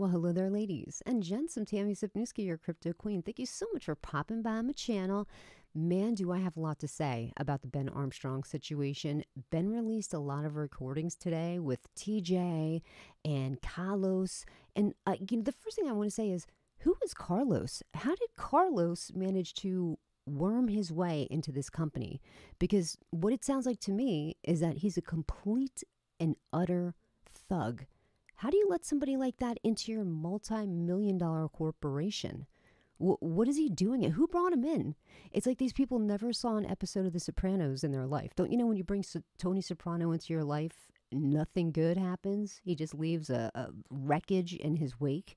Well, hello there, ladies and gents. I'm Tammy Sipniewski, your crypto queen. Thank you so much for popping by my channel. Man, do I have a lot to say about the Ben Armstrong situation. Ben released a lot of recordings today with TJ and Carlos. And the first thing I want to say is, who is Carlos? How did Carlos manage to worm his way into this company? Because what it sounds like to me is that he's a complete and utter thug. How do you let somebody like that into your multi-million-dollar corporation? What is he doing? Who brought him in? It's like these people never saw an episode of The Sopranos in their life. Don't you know when you bring Tony Soprano into your life, nothing good happens? He just leaves a wreckage in his wake.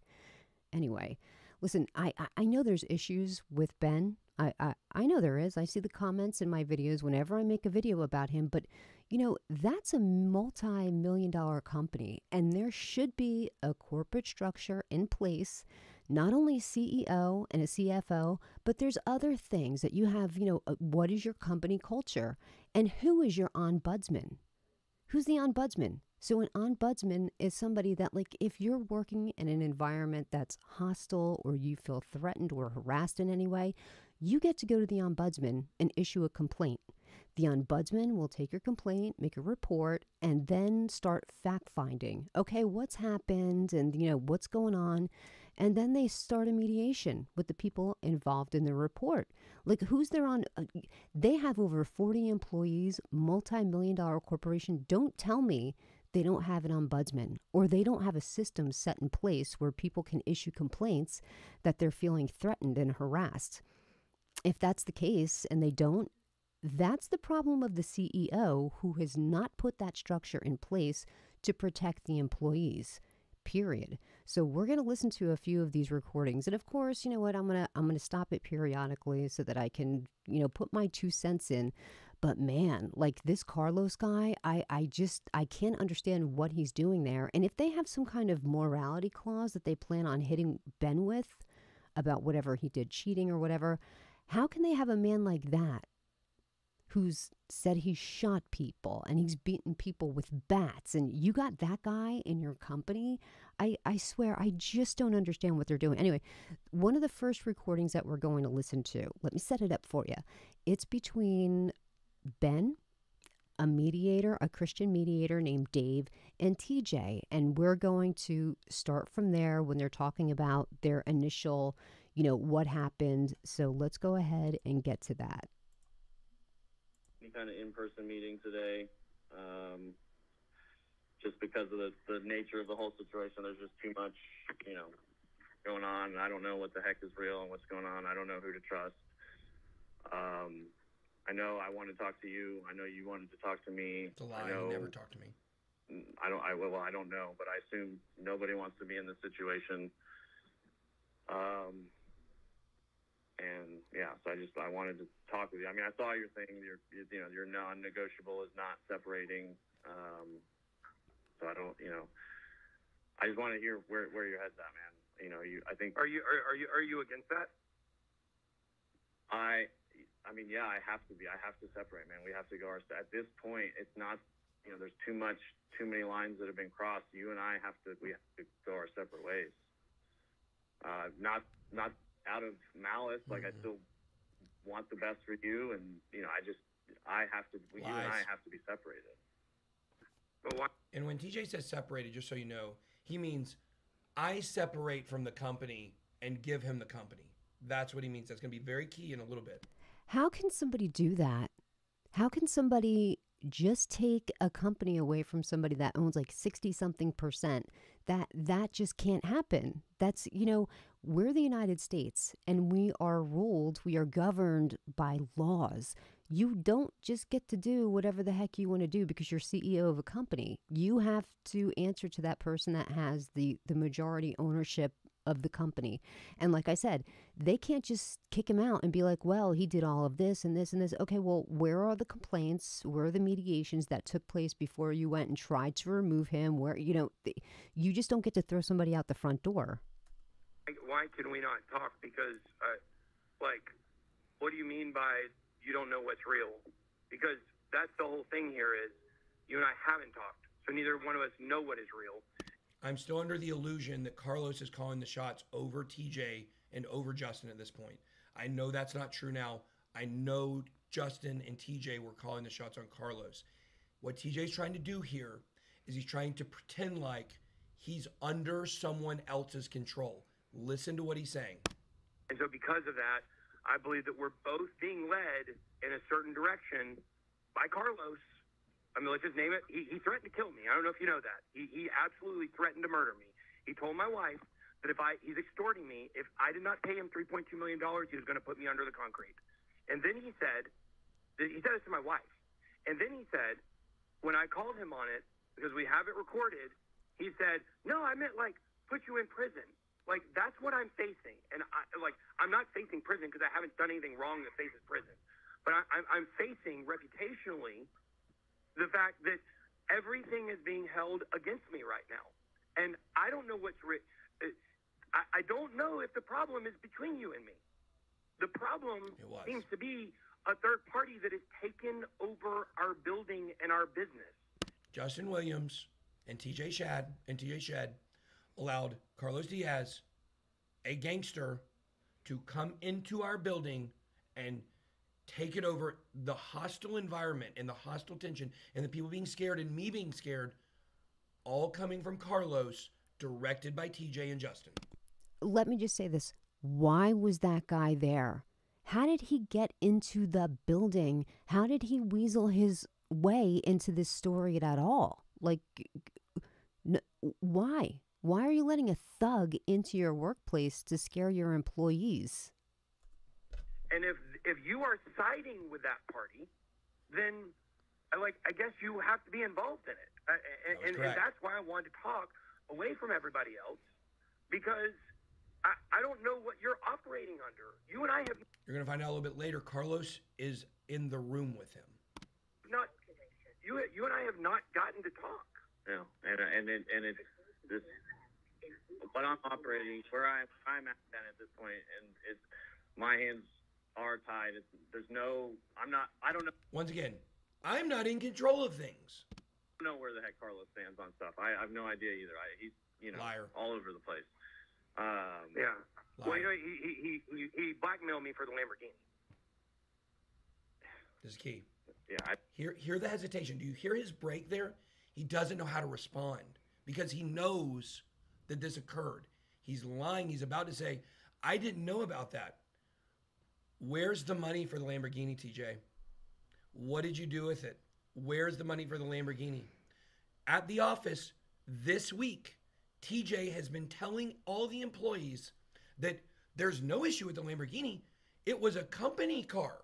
Anyway, listen, I know there's issues with Ben. I know there is. I see the comments in my videos whenever I make a video about him, but you know, that's a multi-million-dollar company, and there should be a corporate structure in place, not only CEO and a CFO, but there's other things that you have, what is your company culture, and who is your ombudsman? Who's the ombudsman? So an ombudsman is somebody that, like, if you're working in an environment that's hostile or you feel threatened or harassed in any way, you get to go to the ombudsman and issue a complaint. The ombudsman will take your complaint, make a report, and then start fact-finding. Okay, what's happened and, what's going on? And then they start a mediation with the people involved in the report. Like, who's there on? They have over 40 employees, multi-million-dollar corporation. Don't tell me they don't have an ombudsman or they don't have a system set in place where people can issue complaints that they're feeling threatened and harassed. If that's the case and they don't, that's the problem of the CEO who has not put that structure in place to protect the employees, period. So we're going to listen to a few of these recordings. And of course, you know what, I'm going to stop it periodically so that I can, put my 2 cents in. But man, like this Carlos guy, I can't understand what he's doing there. And if they have some kind of morality clause that they plan on hitting Ben with about whatever he did, cheating or whatever, how can they have a man like that who's said he shot people and he's beaten people with bats, and you got that guy in your company? I swear, I just don't understand what they're doing. Anyway, one of the first recordings that we're going to listen to, let me set it up for you. It's between Ben, a mediator, a Christian mediator named Dave, and TJ. And we're going to start from there when they're talking about their initial, what happened. So let's go ahead and get to that. Any kind of in-person meeting today, just because of the nature of the whole situation. There's just too much, going on. And I don't know what the heck is real and what's going on. I don't know who to trust. I know I want to talk to you. I know you wanted to talk to me. It's a lie. You never talk to me. I don't know, but I assume nobody wants to be in this situation. And yeah, so I wanted to talk with you. I mean, I saw your thing. Your non-negotiable is not separating. So I don't, I just want to hear where your head's at, man. I think. Are you against that? I mean, yeah, I have to be. I have to separate, man. We have to go at this point. It's not, there's too many lines that have been crossed. You and I we have to go our separate ways. Not out of malice. Like, I still want the best for you, and I have to. You and I have to be separated. But why? And when TJ says separated, just so you know, he means I separate from the company and give him the company. That's what he means. That's going to be very key in a little bit. How can somebody do that? How can somebody just take a company away from somebody that owns like 60-something%? That just can't happen. That's, we're the United States and we are governed by laws. You don't just get to do whatever the heck you want to do because you're CEO of a company. You have to answer to that person that has the majority ownership of the company. And like I said, they can't just kick him out and be like, well, he did all of this and this and this. Okay, well, where are the complaints? Where are the mediations that took place before you went and tried to remove him? Where, you just don't get to throw somebody out the front door. Why can we not talk? Because, what do you mean by you don't know what's real? Because that's the whole thing here is you and I haven't talked. So neither one of us know what is real. I'm still under the illusion that Carlos is calling the shots over TJ and over Justin at this point. I know that's not true now. I know Justin and TJ were calling the shots on Carlos. What TJ's trying to do here is he's trying to pretend like he's under someone else's control. Listen to what he's saying. And so because of that, I believe that we're both being led in a certain direction by Carlos. I mean, let's just name it. He threatened to kill me. I don't know if you know that. He absolutely threatened to murder me. He told my wife that he's extorting me. If I did not pay him $3.2 million, he was going to put me under the concrete. And then he said this to my wife. And then he said, when I called him on it, because we have it recorded, he said, no, I meant like put you in prison. Like, that's what I'm facing. And I'm not facing prison because I haven't done anything wrong that faces prison. But I'm facing reputationally the fact that everything is being held against me right now. And I don't know I don't know if the problem is between you and me. The problem seems to be a third party that has taken over our building and our business. Justin Williams and TJ Shedd allowed Carlos Diaz, a gangster, to come into our building and take it over. The hostile environment and the hostile tension and the people being scared and me being scared, all coming from Carlos, directed by TJ and Justin. Let me just say this. Why was that guy there? How did he get into the building? How did he weasel his way into this story at all? Like, why? Why are you letting a thug into your workplace to scare your employees? And if you are siding with that party, then I guess you have to be involved in it. And that's why I wanted to talk away from everybody else, because I don't know what you're operating under. You and I have... You're going to find out a little bit later. Carlos is in the room with him. Not you and I have not gotten to talk. Yeah, and it's this. But I'm operating where I'm at this point, and it's my hands are tied. There's no. I don't know. Once again, I'm not in control of things. I don't know where the heck Carlos stands on stuff. I have no idea either. He's liar, all over the place. Yeah. Liar. Well, he blackmailed me for the Lamborghini. This is key. Yeah. Hear the hesitation. Do you hear his break there? He doesn't know how to respond because he knows that this occurred. He's lying. He's about to say, I didn't know about that. Where's the money for the Lamborghini, TJ? What did you do with it? Where's the money for the Lamborghini? At the office this week, TJ has been telling all the employees that there's no issue with the Lamborghini. It was a company car.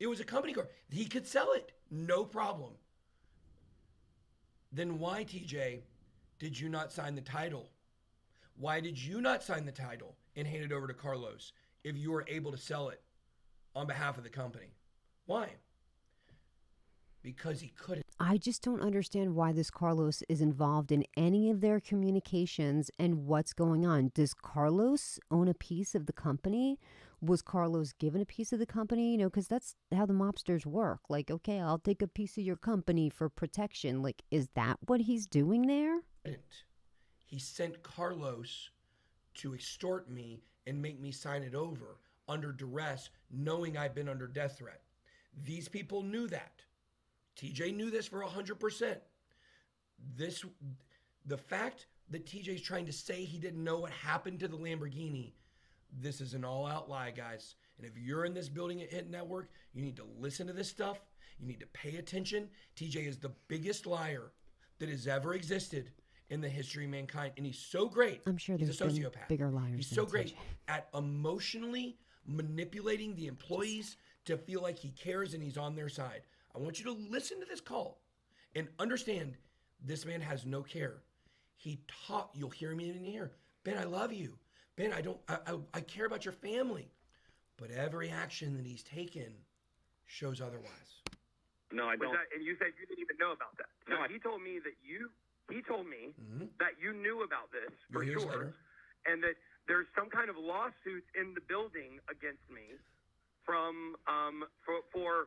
It was a company car. He could sell it. No problem. Then why, TJ, did you not sign the title? Why did you not sign the title and hand it over to Carlos if you were able to sell it on behalf of the company? Why? Because he couldn't. I just don't understand why this Carlos is involved in any of their communications and what's going on. Does Carlos own a piece of the company? Was Carlos given a piece of the company? You know, because that's how the mobsters work. Like, okay, I'll take a piece of your company for protection. Like, is that what he's doing there? He sent Carlos to extort me and make me sign it over under duress, knowing I've been under death threat. These people knew that. TJ knew this for 100%. The fact that TJ's trying to say he didn't know what happened to the Lamborghini, this is an all-out lie, guys. And if you're in this building at Hit Network, you need to listen to this stuff. You need to pay attention. TJ is the biggest liar that has ever existed in the history of mankind. And he's so great. I'm sure there's he's a sociopath. Bigger liars. He's so great TJ. at emotionally manipulating the employees to feel like he cares and he's on their side. I want you to listen to this call and understand this man has no care. You'll hear me in here. Ben, I love you. Ben, I care about your family. But every action that he's taken shows otherwise. No, I don't. And you said you didn't even know about that. No, he told me that you knew about this for You'll hear us sure. later. And that there's some kind of lawsuit in the building against me from for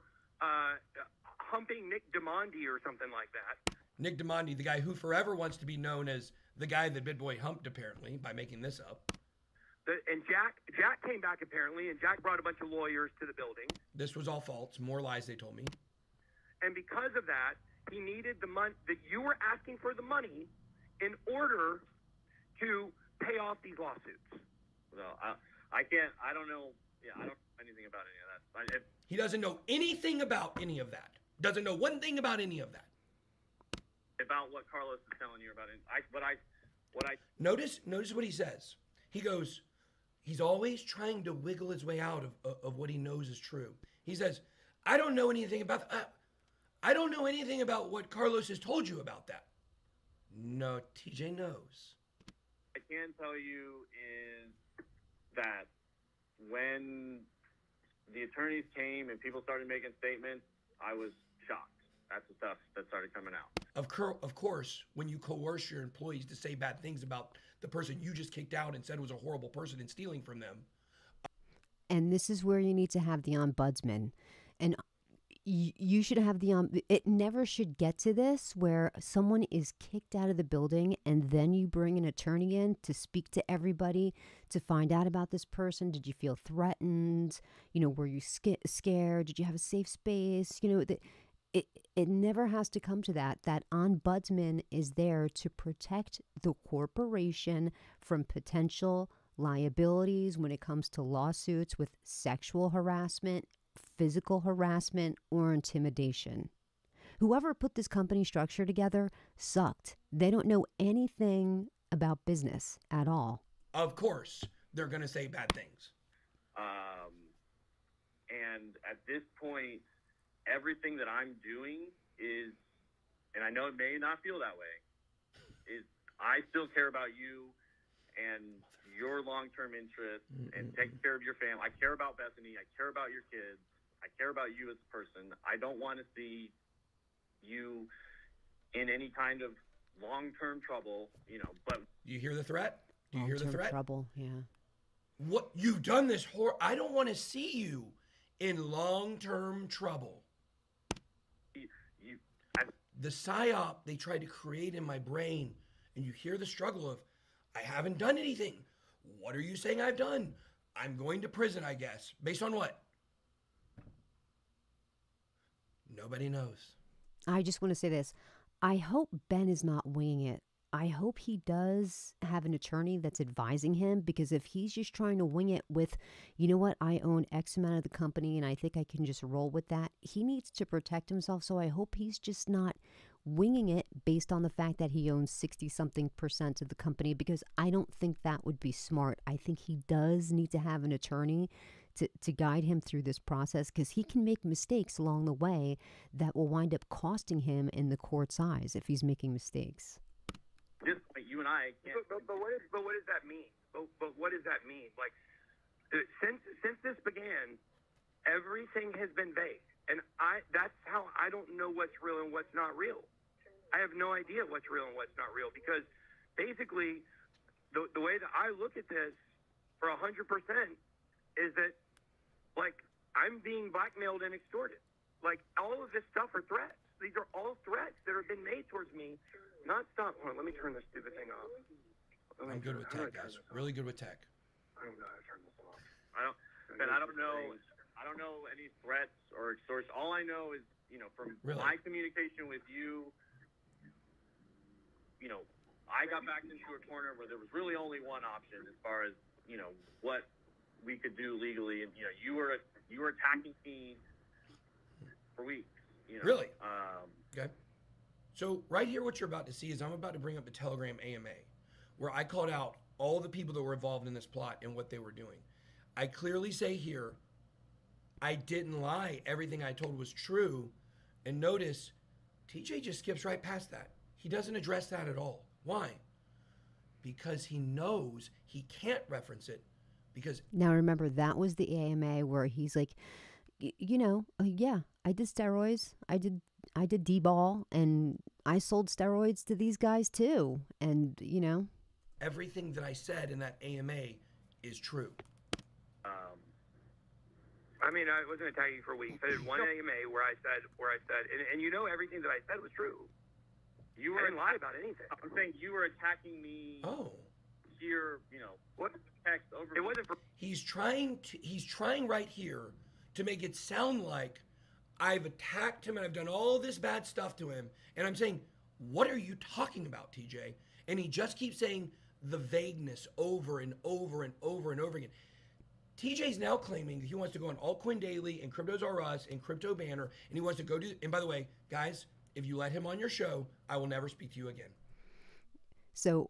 humping Nick Diamandi or something like that. Nick Diamandi, the guy who forever wants to be known as the guy that Bitboy humped apparently by making this up. And Jack came back apparently, and Jack brought a bunch of lawyers to the building. This was all false. More lies they told me. And because of that, he needed the money that you were asking for the money in order to pay off these lawsuits. So I can't. I don't know. Yeah, I don't know anything about any of that. He doesn't know anything about any of that. Doesn't know one thing about any of that. About what Carlos is telling you about it. What I Notice what he says. He goes, he's always trying to wiggle his way out of what he knows is true. He says, I don't know anything about I don't know anything about what Carlos has told you about that. No, TJ knows. I can tell you is that when the attorneys came and people started making statements, I was shocked. That's the stuff that started coming out. Of course, when you coerce your employees to say bad things about the person you just kicked out and said was a horrible person and stealing from them. And this is where you need to have the ombudsman. And you should have the it never should get to this where someone is kicked out of the building and then you bring an attorney in to speak to everybody to find out about this person. Did you feel threatened? You know, were you scared? Did you have a safe space? You know, it never has to come to that. That ombudsman is there to protect the corporation from potential liabilities when it comes to lawsuits with sexual harassment, physical harassment, or intimidation. Whoever put this company structure together sucked. They don't know anything about business at all. Of course, they're going to say bad things. And at this point, everything that I'm doing is, and I know it may not feel that way, is I still care about you and your long-term interests and taking care of your family. I care about Bethany. I care about your kids. I care about you as a person. I don't want to see you in any kind of long-term trouble, you know, but... Do you hear the threat? Do you hear the threat? Trouble, yeah. What, you've done this I don't want to see you in long-term trouble. The psyop they tried to create in my brain, and you hear the struggle of, I haven't done anything. What are you saying I've done? I'm going to prison, I guess. Based on what? Nobody knows. I just want to say this. I hope Ben is not winging it. I hope he does have an attorney that's advising him, because if he's just trying to wing it with, you know what, I own X amount of the company and I think I can just roll with that, he needs to protect himself. So I hope he's just not winging it based on the fact that he owns 60-something% of the company, because I don't think that would be smart. I think he does need to have an attorney to guide him through this process, because he can make mistakes along the way that will wind up costing him in the court's eyes if he's making mistakes. Just like you and I can't. But what does that mean? But what does that mean? Like, since this began, everything has been vague, and that's how I don't know what's real and what's not real. I have no idea what's real and what's not real, because basically the way that I look at this for 100% is that, like, I'm being blackmailed and extorted. Like, all of this stuff are threats. These are all threats that have been made towards me. Not stop. Hold on, let me turn this stupid thing off. I'm good with tech, guys. Really good with tech. I don't know how to turn this off. I don't know any threats or extortion. All I know is, you know, from my communication with you, you know, I got backed into a corner where there was really only one option as far as, you know, what we could do legally. And, you know, you were attacking me for weeks. You know? Really? Okay. So right here, what you're about to see is I'm about to bring up the Telegram AMA, where I called out all the people that were involved in this plot and what they were doing. I clearly say here, I didn't lie. Everything I told was true. And notice, TJ just skips right past that. He doesn't address that at all. Why? Because he knows he can't reference it. Because now remember, that was the AMA where he's like, you know, yeah, I did steroids. I did D-ball, and I sold steroids to these guys too. And, you know, everything that I said in that AMA is true. I mean, I wasn't attacking you for weeks. I did one AMA where I said, and you know, everything that I said was true. You I were didn't lie about anything. I'm saying you were attacking me Oh. here, What? text over. It wasn't for. He's trying right here to make it sound like I've attacked him and I've done all this bad stuff to him. And I'm saying, what are you talking about, TJ? And he just keeps saying the vagueness over and over and over and over again. TJ's now claiming that he wants to go on Altcoin Daily and Cryptos R Us and Crypto Banner, and he wants to go do. And by the way, guys, if you let him on your show, I will never speak to you again. So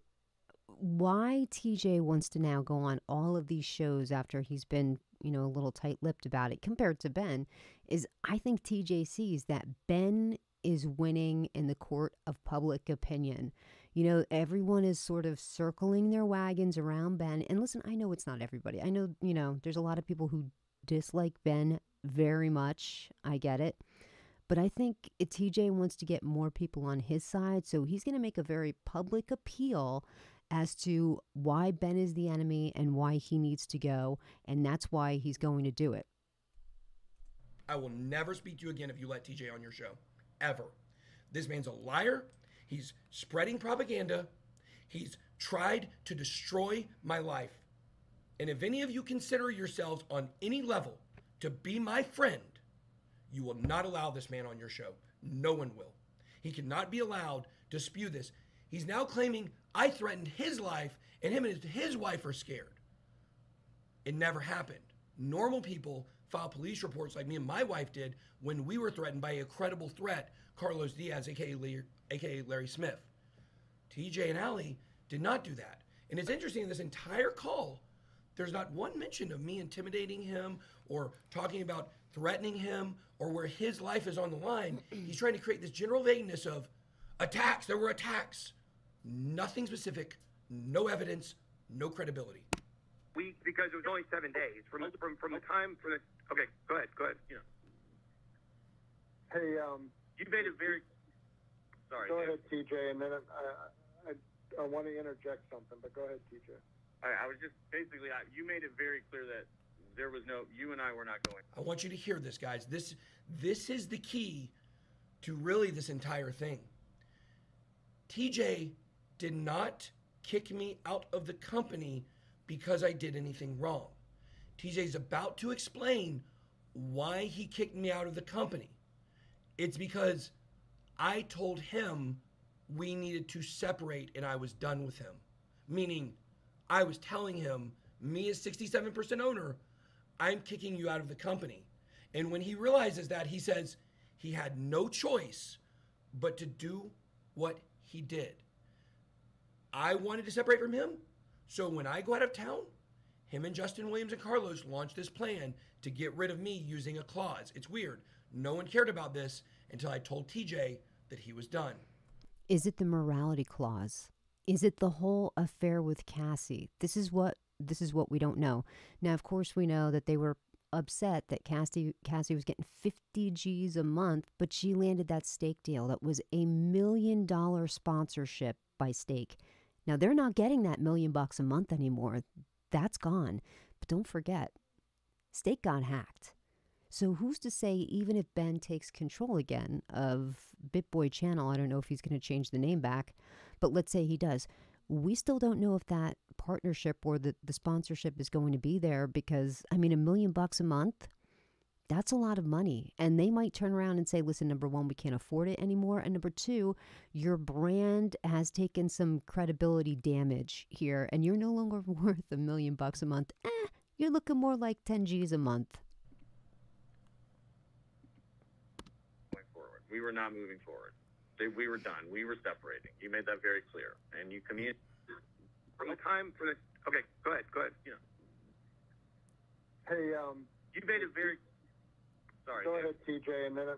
why TJ wants to now go on all of these shows after he's been, a little tight-lipped about it compared to Ben is I think TJ sees that Ben is winning in the court of public opinion. Everyone is sort of circling their wagons around Ben. And listen, I know it's not everybody. I know, there's a lot of people who dislike Ben very much. I get it. But I think TJ wants to get more people on his side. So he's going to make a very public appeal as to why Ben is the enemy and why he needs to go. And that's why he's going to do it. I will never speak to you again if you let TJ on your show. Ever. This man's a liar. He's spreading propaganda. He's tried to destroy my life. And if any of you consider yourselves on any level to be my friend, you will not allow this man on your show. No one will. He cannot be allowed to spew this. He's now claiming I threatened his life and him and his wife are scared. It never happened. Normal people file police reports like me and my wife did when we were threatened by a credible threat, Carlos Diaz, aka Larry Smith. TJ and Allie did not do that. And it's interesting in this entire call, there's not one mention of me intimidating him or talking about threatening him or where his life is on the line. He's trying to create this general vagueness of attacks. There were attacks. Nothing specific, no evidence, no credibility. Because it was only 7 days from the time from the. Okay, go ahead. Hey, You made it very. Sorry. go ahead, TJ, and then I want to interject something, but go ahead, TJ. I was just basically. You made it very clear that there was no. You and I were not going. I want you to hear this, guys. This is the key to really this entire thing. TJ did not kick me out of the company because I did anything wrong. TJ's about to explain why he kicked me out of the company. It's because I told him we needed to separate and I was done with him. Meaning, I was telling him, me as 67% owner, I'm kicking you out of the company. And when he realizes that, he says he had no choice but to do what he did. I wanted to separate from him, so when I go out of town, him and Justin Williams and Carlos launched this plan to get rid of me using a clause. It's weird. No one cared about this until I told TJ that he was done. Is it the morality clause? Is it the whole affair with Cassie? This is what we don't know. Now, of course, we know that they were upset that Cassie was getting 50 G's a month, but she landed that Stake deal. That was $1 million sponsorship by Stake. Now, they're not getting that $1 million a month anymore. That's gone. But don't forget, Stake got hacked. So who's to say, even if Ben takes control again of Bitboy channel, I don't know if he's going to change the name back, but let's say he does, we still don't know if that partnership or the sponsorship is going to be there because, $1 million a month, that's a lot of money. And they might turn around and say, listen, number one, we can't afford it anymore. And number two, your brand has taken some credibility damage here and you're no longer worth $1 million a month. You're looking more like 10 G's a month. We were not moving forward. We were done. We were separating. You made that very clear, and you communicated. From the time from the. Okay, go ahead. Hey, You made it very. Sorry. go ahead, TJ, and then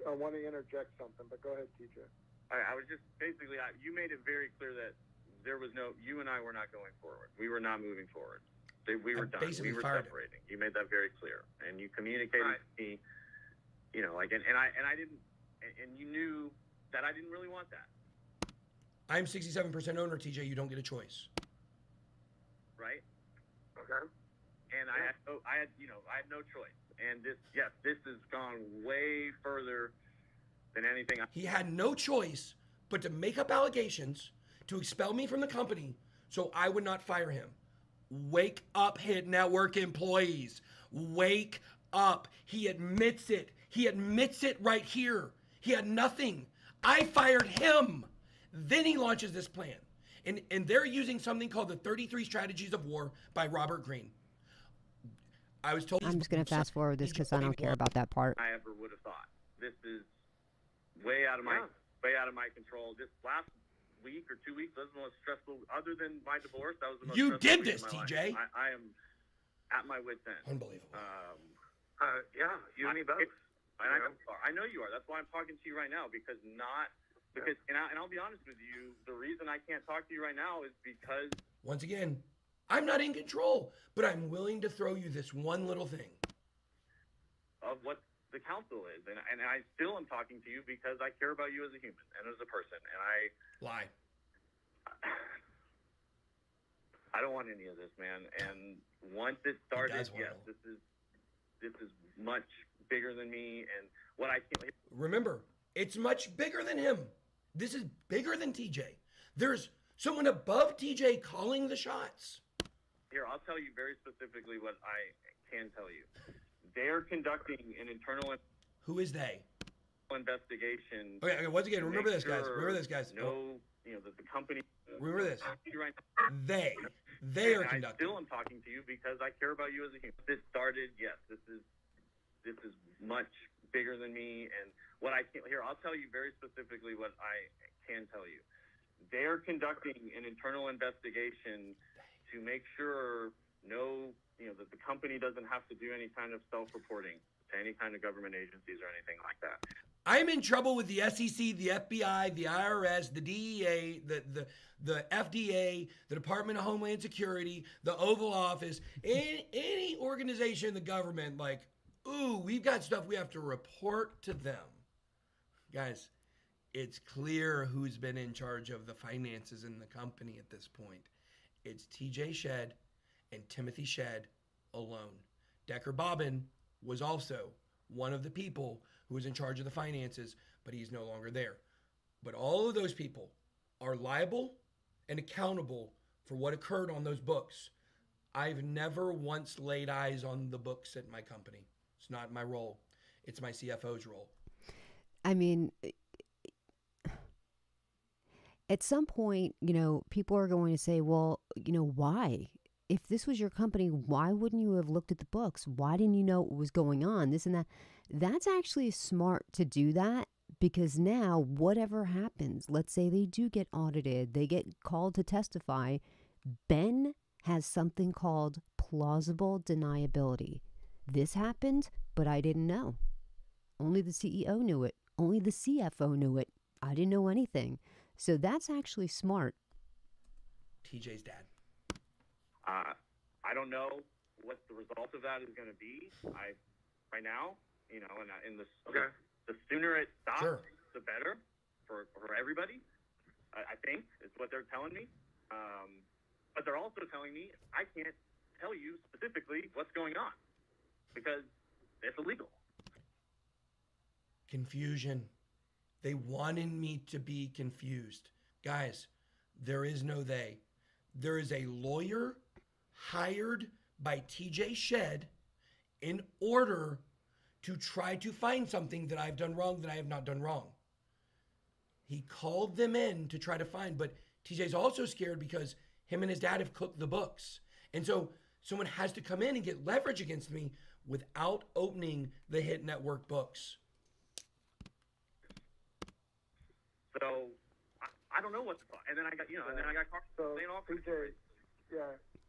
I want to interject something, but go ahead, TJ. I was just basically. You made it very clear that there was no. You and I were not going forward. We were not moving forward. We were done. We were separating. You made that very clear, and you communicated to me. And I didn't, and you knew that I didn't really want that. I'm 67% owner, TJ. You don't get a choice. Right? Okay. And I had no choice. And this has gone way further than anything. He had no choice but to make up allegations to expel me from the company so I would not fire him. Wake up, Hit Network employees. Wake up. He admits it. He admits it right here. He had nothing. I fired him. Then he launches this plan. And they're using something called the 33 Strategies of War by Robert Greene. I was told. I'm just going to fast forward this because I don't care about that part. I ever would have thought. This is way out of my control. This last week or 2 weeks was the most stressful. Other than my divorce, that was the most. You stressful did week this, of my TJ. life. I am at my wit's end. Unbelievable. Yeah, you and me both. And I know you are. That's why I'm talking to you right now and I'll be honest with you. The reason I can't talk to you right now is because once again, I'm not in control, but I'm willing to throw you this one little thing of what the council is, and I still am talking to you because I care about you as a human and as a person, and I don't want any of this, man. And once it started, yes, this is much bigger than me, and what I can't remember. It's much bigger than him. This is bigger than TJ. There's someone above TJ calling the shots. Here, I'll tell you very specifically what I can tell you. They're conducting an internal. Who is they? Investigation. Okay, once again, remember this, guys. Remember this, guys. No, that the company. Remember this. They are conducting. I still am talking to you because I care about you as a human. This started, yes. This is much bigger than me, and what I can here. I'll tell you very specifically what I can tell you. They're conducting an internal investigation to make sure that the company doesn't have to do any kind of self-reporting to any kind of government agencies or anything like that. I'm in trouble with the SEC, the FBI, the IRS, the DEA, the FDA, the Department of Homeland Security, the Oval Office, any organization in the government. Like, ooh, we've got stuff we have to report to them. Guys, it's clear who's been in charge of the finances in the company at this point. It's TJ Shed and Timothy Shed alone. Decker Bobbin was also one of the people who was in charge of the finances, but he's no longer there. But all of those people are liable and accountable for what occurred on those books. I've never once laid eyes on the books at my company. It's not my role. It's my CFO's role. I mean, at some point, people are going to say, well, why? If this was your company, why wouldn't you have looked at the books? Why didn't you know what was going on? This and that. That's actually smart to do that, because now whatever happens, let's say they do get audited, they get called to testify, Ben has something called plausible deniability. This happened, but I didn't know. Only the CEO knew it. Only the CFO knew it. I didn't know anything. So that's actually smart. TJ's dad. I don't know what the result of that is going to be. Right now, the sooner it stops, sure, the better for everybody. I think is what they're telling me. But they're also telling me I can't tell you specifically what's going on because it's illegal. Confusion. They wanted me to be confused. Guys, there is no they. There is a lawyer hired by TJ Shed in order to try to find something that I've done wrong that I have not done wrong. He called them in to try to find, but TJ's also scared because him and his dad have cooked the books. And so someone has to come in and get leverage against me without opening the Hit Network books. So I don't know what to thought. And then I got, So saying all TJ,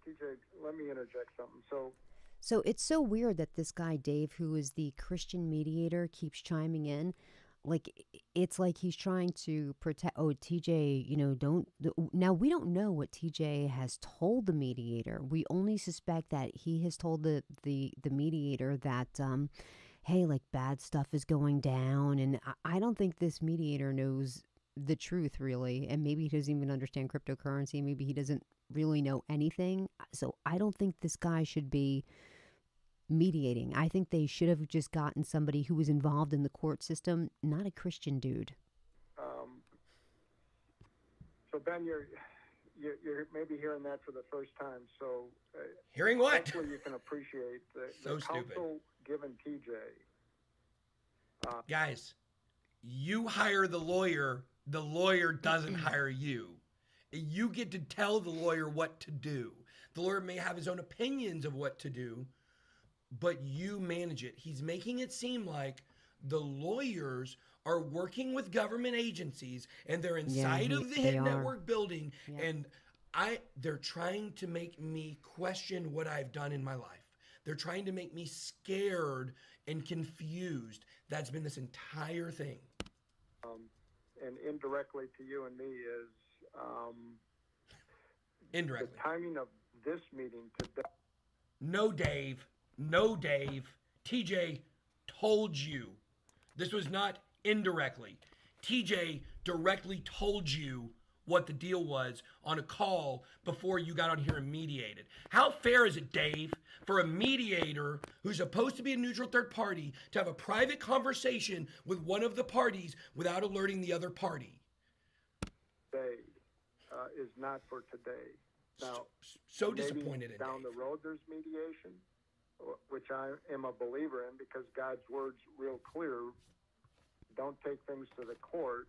TJ, let me interject something. So it's so weird that this guy, Dave, who is the Christian mediator, keeps chiming in. Like, it's like he's trying to protect, TJ, now we don't know what TJ has told the mediator. We only suspect that he has told the mediator that, hey, like, bad stuff is going down. And I don't think this mediator knows the truth, really. And maybe he doesn't even understand cryptocurrency. Maybe he doesn't really know anything. So I don't think this guy should be mediating. I think they should have just gotten somebody who was involved in the court system, not a Christian dude. So Ben, you're maybe hearing that for the first time. So Hearing what? hopefully you can appreciate So the stupid. counsel given TJ. Guys, you hire the lawyer doesn't hire you. You get to tell the lawyer what to do. The lawyer may have his own opinions of what to do, but you manage it. He's making it seem like the lawyers are working with government agencies and they're inside of the they Hit are. Network building, Yep. and they're trying to make me question what I've done in my life. They're trying to make me scared and confused. That's been this entire thing. And indirectly to you and me is Indirectly. the timing of this meeting today. No, Dave. No, Dave. TJ told you. This was not indirectly. TJ directly told you what the deal was on a call before you got on here and mediated. How fair is it, Dave, for a mediator who's supposed to be a neutral third party to have a private conversation with one of the parties without alerting the other party? Today is not for today. Now, So maybe disappointed in down Dave. the road there's mediation, which I am a believer in because God's word's real clear. Don't take things to the court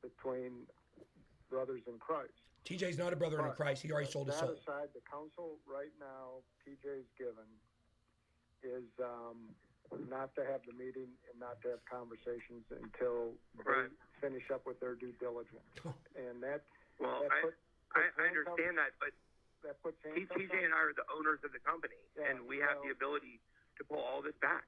between brothers in Christ. TJ's not a brother in But Christ. He already sold his that soul. aside, the counsel right now TJ's given is not to have the meeting and not to have conversations until Right. they finish up with their due diligence. And that Well, that I understand that, but that puts handcuffs TJ on- and I are the owners of the company, Yeah, and we have the well- ability to pull all this back.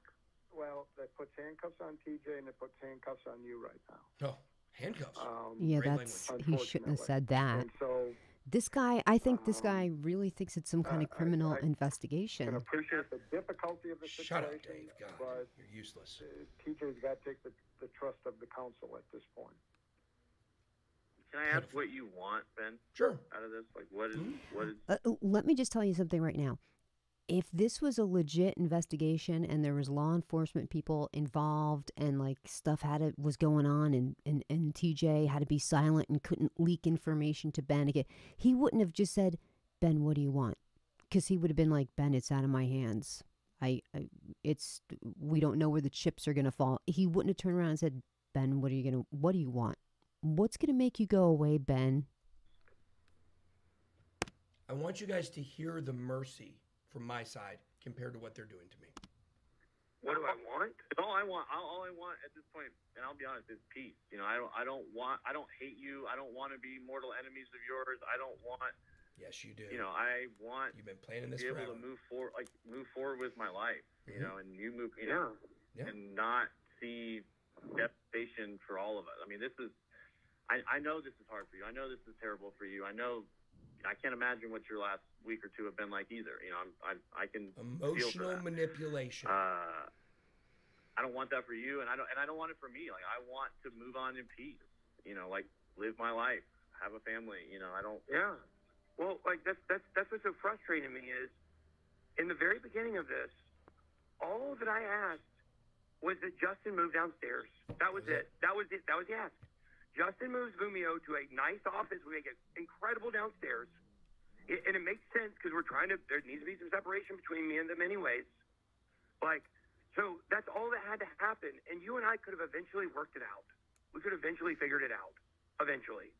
Well, that puts handcuffs on TJ and it puts handcuffs on you right now. Oh, handcuffs. Yeah, Great that's language. he shouldn't have Unfortunately. said that. And so This guy, I think this guy really thinks it's some kind of criminal I can investigation. appreciate the difficulty of the Shut up, situation, Dave. God, but you're useless. TJ's got to take the trust of the council at this point. Can I ask what you want, Ben, Sure. out of this? Like, what is? Let me just tell you something right now. If this was a legit investigation and there was law enforcement people involved and like stuff was going on and TJ had to be silent and couldn't leak information to Ben again, he wouldn't have just said, Ben, what do you want? Because he would have been like, Ben, it's out of my hands. We don't know where the chips are going to fall. He wouldn't have turned around and said, Ben, what do you want? What's going to make you go away, Ben? I want you guys to hear the mercy from my side compared to what they're doing to me. What do I want? All I want at this point, and I'll be honest, is peace. You know, I don't hate you. I don't want to be mortal enemies of yours. I don't want. Yes, you do. You know, I want You've been planning to this be able forever. to move forward with my life. You Mhm. know, and you move. You Yeah. know, Yeah. and not see devastation for all of us. I mean, this is. I know this is hard for you. I know this is terrible for you. I know. I can't imagine what your last week or two have been like either. You know, I can feel for Emotional that. manipulation. I don't want that for you, and I don't want it for me. Like, I want to move on in peace. You know, like live my life, have a family. You know, I don't. Yeah. Well, like that's what's so frustrating to me is, in the very beginning of this, all that I asked was that Justin move downstairs. That was it. That was it. That was the ask. Justin moves Vumio to a nice office. We make it incredible downstairs. And it makes sense because there needs to be some separation between me and them anyways. Like, so that's all that had to happen. And you and I could have eventually worked it out. We could have eventually figured it out. Eventually.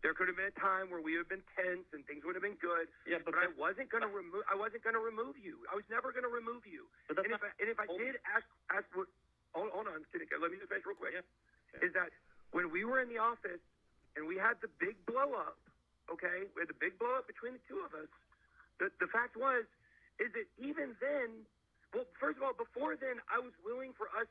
There could have been a time where we would have been tense and things would have been good. Yeah, but I wasn't going to remove you. I was never going to remove you. But And if I did ask what, hold on, let me just finish real quick. Yeah. Is that when we were in the office and we had the big blow up, okay, we had the big blow up between the two of us, the fact is that even then, well, first of all, before then, I was willing for us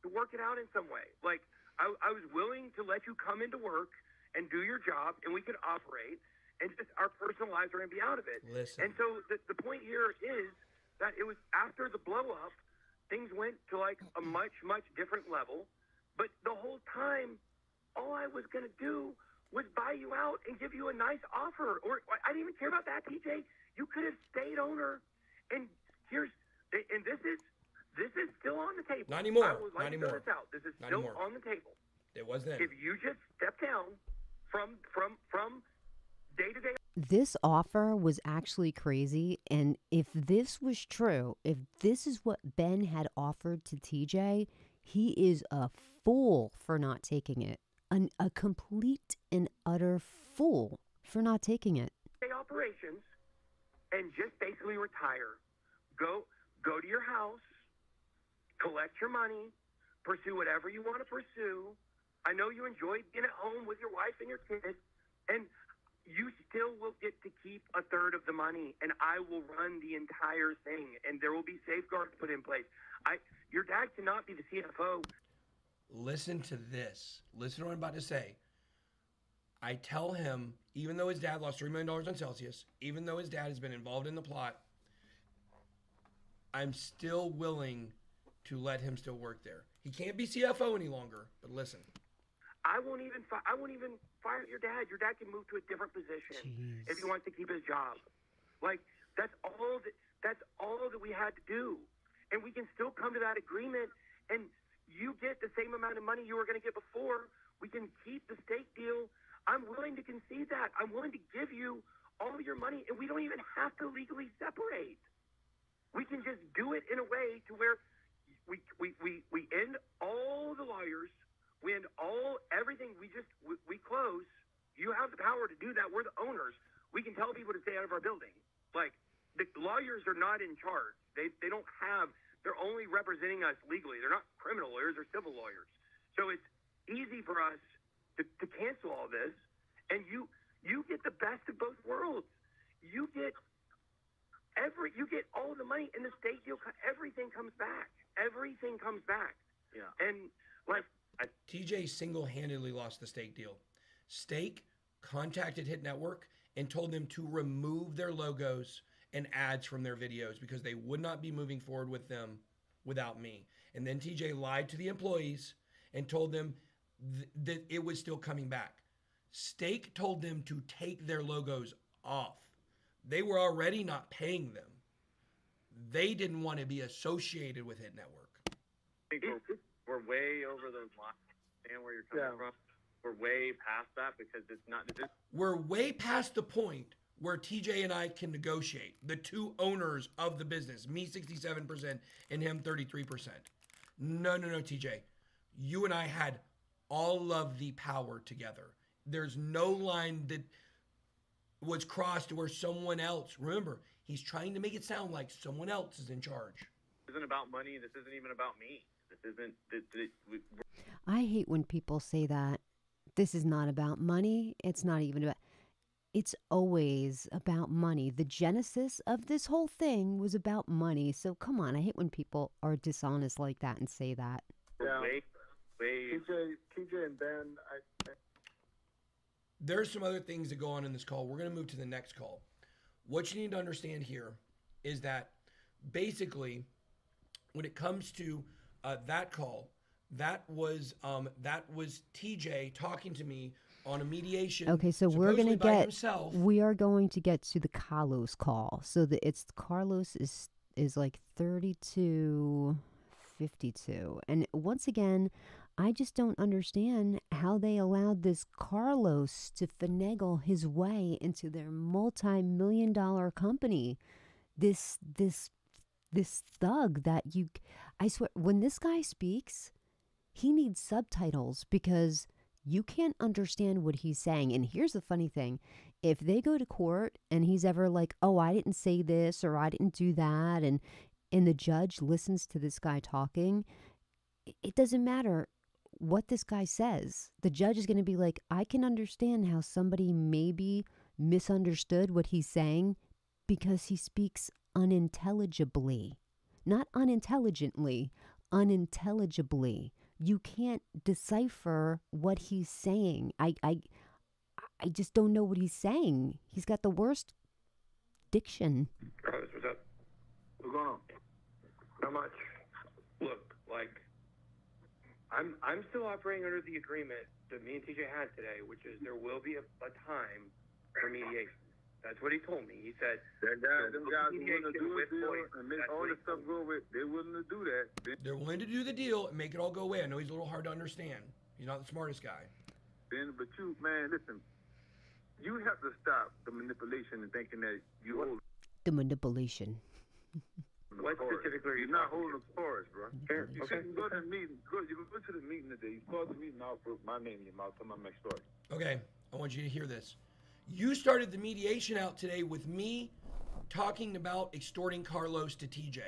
to work it out in some way. Like, I was willing to let you come into work and do your job and we could operate and just our personal lives are going to be out of it. Listen. And so the point here is that it was after the blow up, things went to like a much, much different level. But the whole time, all I was going to do was buy you out and give you a nice offer. Or I didn't even care about that, TJ. You could have stayed owner. And this is still on the table. Not anymore. I would like Not to throw anymore. this out. This is Not still anymore. on the table. It was then. If you just step down, from day to day. This offer was actually crazy. And if this was true, if this is what Ben had offered to TJ, he is a fool for not taking it. A complete and utter fool for not taking it. Operations and just basically retire. Go to your house, collect your money, pursue whatever you want to pursue. I know you enjoy being at home with your wife and your kids, and you still will get to keep a third of the money, and I will run the entire thing, and there will be safeguards put in place. Your dad cannot be the CFO. Listen to this. Listen to what I'm about to say. I tell him, even though his dad lost $3 million on Celsius, even though his dad has been involved in the plot, I'm still willing to let him still work there. He can't be CFO any longer, but listen. I won't even fire your dad. Your dad can move to a different position if he wants to keep his job. Like, that's all that we had to do. And we can still come to that agreement, and you get the same amount of money you were going to get before. We can keep the steak deal. I'm willing to concede that. I'm willing to give you all your money, and we don't even have to legally separate. We can just do it in a way to where we end all the lawyers, we end everything. We close. You have the power to do that. We're the owners. We can tell people to stay out of our building. Like, the lawyers are not in charge. They don't have. They're only representing us legally. They're not criminal lawyers or civil lawyers. So it's easy for us to cancel all this, and you get the best of both worlds. You get all the money in the state deal. Everything comes back. Everything comes back. Yeah. And like TJ single-handedly lost the steak deal. Steak contacted Hit Network and told them to remove their logos and ads from their videos because they would not be moving forward with them without me. And then TJ lied to the employees and told them that it was still coming back. Steak told them to take their logos off. They were already not paying them. They didn't want to be associated with Hit Network. I think we're way over those lines. I understand where you're coming from. We're way past that because it's not. We're way past the point where TJ and I can negotiate. The two owners of the business, me 67% and him 33%. No, TJ. You and I had all of the power together. There's no line that was crossed where someone else, remember, he's trying to make it sound like someone else is in charge. This isn't about money. This isn't even about me. This isn't. I hate when people say that. This is not about money. It's not even about. It's always about money. The genesis of this whole thing was about money. So come on, I hate when people are dishonest like that and say that. Yeah. Way. TJ and Ben, There's some other things that go on in this call. We're going to move to the next call. What you need to understand here is that basically, when it comes to that call, that was TJ talking to me on a mediation. Okay, so we are going to get to the Carlos call. So Carlos is like 3252. And once again, I just don't understand how they allowed this Carlos to finagle his way into their multi-million-dollar company. This thug that I swear, when this guy speaks, he needs subtitles because you can't understand what he's saying. And here's the funny thing. If they go to court and he's ever like, oh, I didn't say this or I didn't do that, and the judge listens to this guy talking, it doesn't matter what this guy says. The judge is going to be like, I can understand how somebody maybe misunderstood what he's saying because he speaks unintelligibly. Not unintelligently, unintelligibly. You can't decipher what he's saying. I just don't know what he's saying. He's got the worst diction. Carlos, what's up? what's going on? Not much. Look, like, I'm still operating under the agreement that me and TJ had today, which is there will be a time for mediation. That's what he told me. He said them guys are willing to do the deal and make all the stuff go away. They're willing to do that. They're willing to do the deal and make it all go away. I know he's a little hard to understand. He's not the smartest guy. Ben, but you, man, listen, you have to stop the manipulation and thinking that you hold The manipulation. What specifically are you You're not talking holding the cards, bro. Fair. You Okay. shouldn't go to the meeting. You go to the meeting today. You start the meeting off with my name in your mouth. Tell my next story. Okay, I want you to hear this. You started the mediation out today with me talking about extorting Carlos to TJ.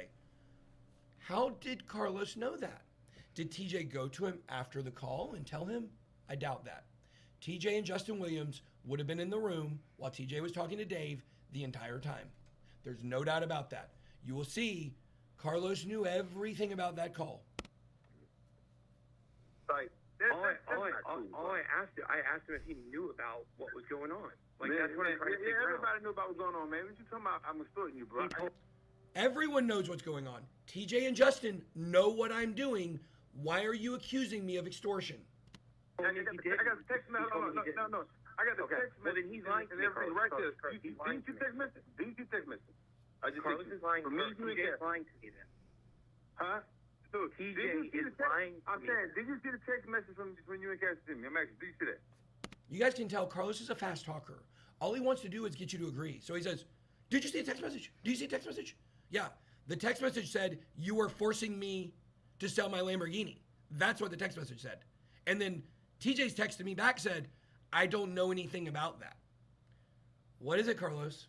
How did Carlos know that? Did TJ go to him after the call and tell him? I doubt that. TJ and Justin Williams would have been in the room while TJ was talking to Dave the entire time. There's no doubt about that. You will see Carlos knew everything about that call. Like, All I asked him if he knew about what was going on. Like, man, that's what I'm trying to figure everybody out. knew about what's going on, man. What you talking about? I'm extorting you, bro. Everyone knows what's going on. TJ and Justin know what I'm doing. Why are you accusing me of extortion? I got the text message. No. I got the text message. Well, then he's lying to me, everything Carlos. right there. Carlos, he's lying Didn't you to text message? Didn't you text message? I just Carlos texted is lying. From me, you and TJ is Cass. lying to me then. Huh? So, TJ did you see is the text? lying to I'm me. saying, did you see the text message from you and Cass to me? I'm asking, did you see that? You guys can tell Carlos is a fast talker. All he wants to do is get you to agree. So he says, did you see the text message? Do you see the text message? Yeah. The text message said, you are forcing me to sell my Lamborghini. That's what the text message said. And then TJ's text to me back said, I don't know anything about that. What is it, Carlos?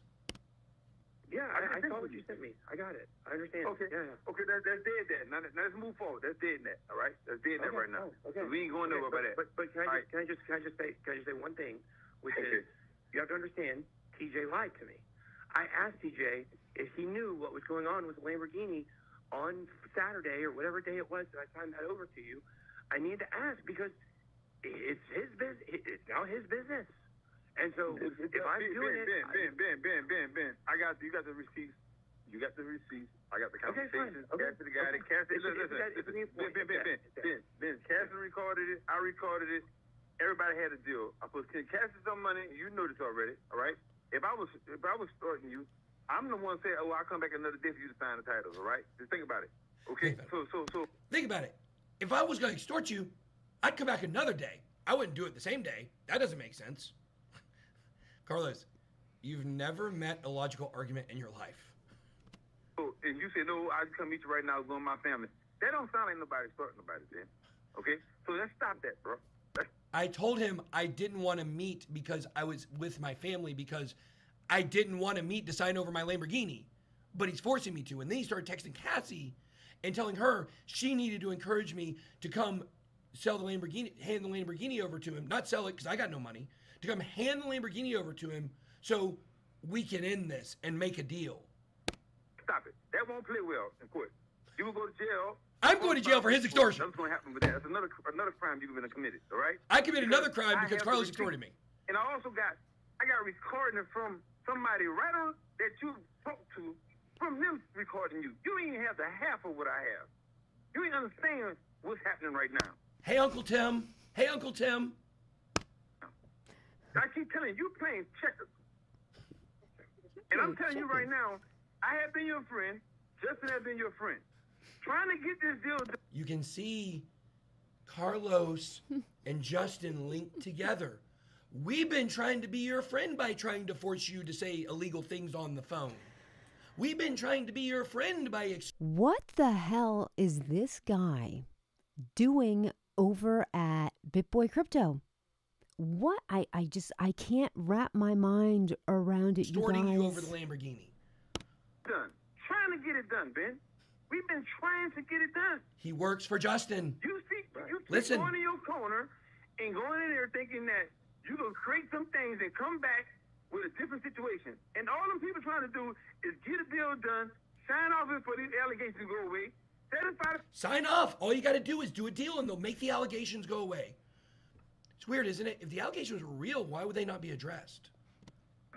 Yeah, I saw what you sent me. I got it. I understand. Okay. Yeah. Okay, that's dead that. Now let's move forward. That's dead net. All right? That's dead net right now. Okay. So we ain't going nowhere by that. But can I just say one thing, which is you have to understand, TJ lied to me. I asked TJ if he knew what was going on with the Lamborghini on Saturday or whatever day it was that I signed that over to you. I need to ask because it's his business. It's now his business. And so if I'm doing it, Ben, you got the receipts. You got the receipts. I got the conversation. Okay. Cassie got it. Cassie, Ben, Cassie recorded it. I recorded it. Everybody had a deal. I put Cassie some money. You know this already, all right? If I was starting you, I'm the one saying, I'll come back another day for you to sign the titles, all right? Just think about it. Okay? So Think about it. If I was going to extort you, I'd come back another day. I wouldn't do it the same day. That doesn't make sense. Carlos, you've never met a logical argument in your life. And you say, no, I come meet you right now, go with my family. That don't sound like nobody starting nobody, then. Okay? So let's stop that, bro. I told him I didn't want to meet because I was with my family because I didn't want to meet to sign over my Lamborghini. But he's forcing me to. And then he started texting Cassie and telling her she needed to encourage me to come sell the Lamborghini, hand the Lamborghini over to him. Not sell it because I got no money. To come hand the Lamborghini over to him so we can end this and make a deal. Stop it. That won't play well in court. You will go to jail. I'm going to jail for his extortion. That's going to happen with that. That's another crime you've been committed, all right? I committed another crime because Carlos extorted me. And I got a recording from somebody right on that you talked to from them recording you. You ain't even have the half of what I have. You ain't understand what's happening right now. Hey, Uncle Tim. Hey, Uncle Tim. I keep telling you, playing checkers. And I'm telling you right now, I have been your friend. Justin has been your friend. Trying to get this deal done. You can see Carlos and Justin linked together. We've been trying to be your friend by trying to force you to say illegal things on the phone. We've been trying to be your friend by... What the hell is this guy doing over at Bitboy Crypto? What? I can't wrap my mind around it, extorting you you guys. over the Lamborghini. Done. Trying to get it done, Ben. We've been trying to get it done. He works for Justin. You see, Listen. going in your corner and going in there thinking that you're going to create some things and come back with a different situation. And all them people trying to do is get a deal done, sign off it for these allegations to go away, satisfy the... Sign off. All you got to do is do a deal and they'll make the allegations go away. It's weird, isn't it? If the allegations were real, why would they not be addressed?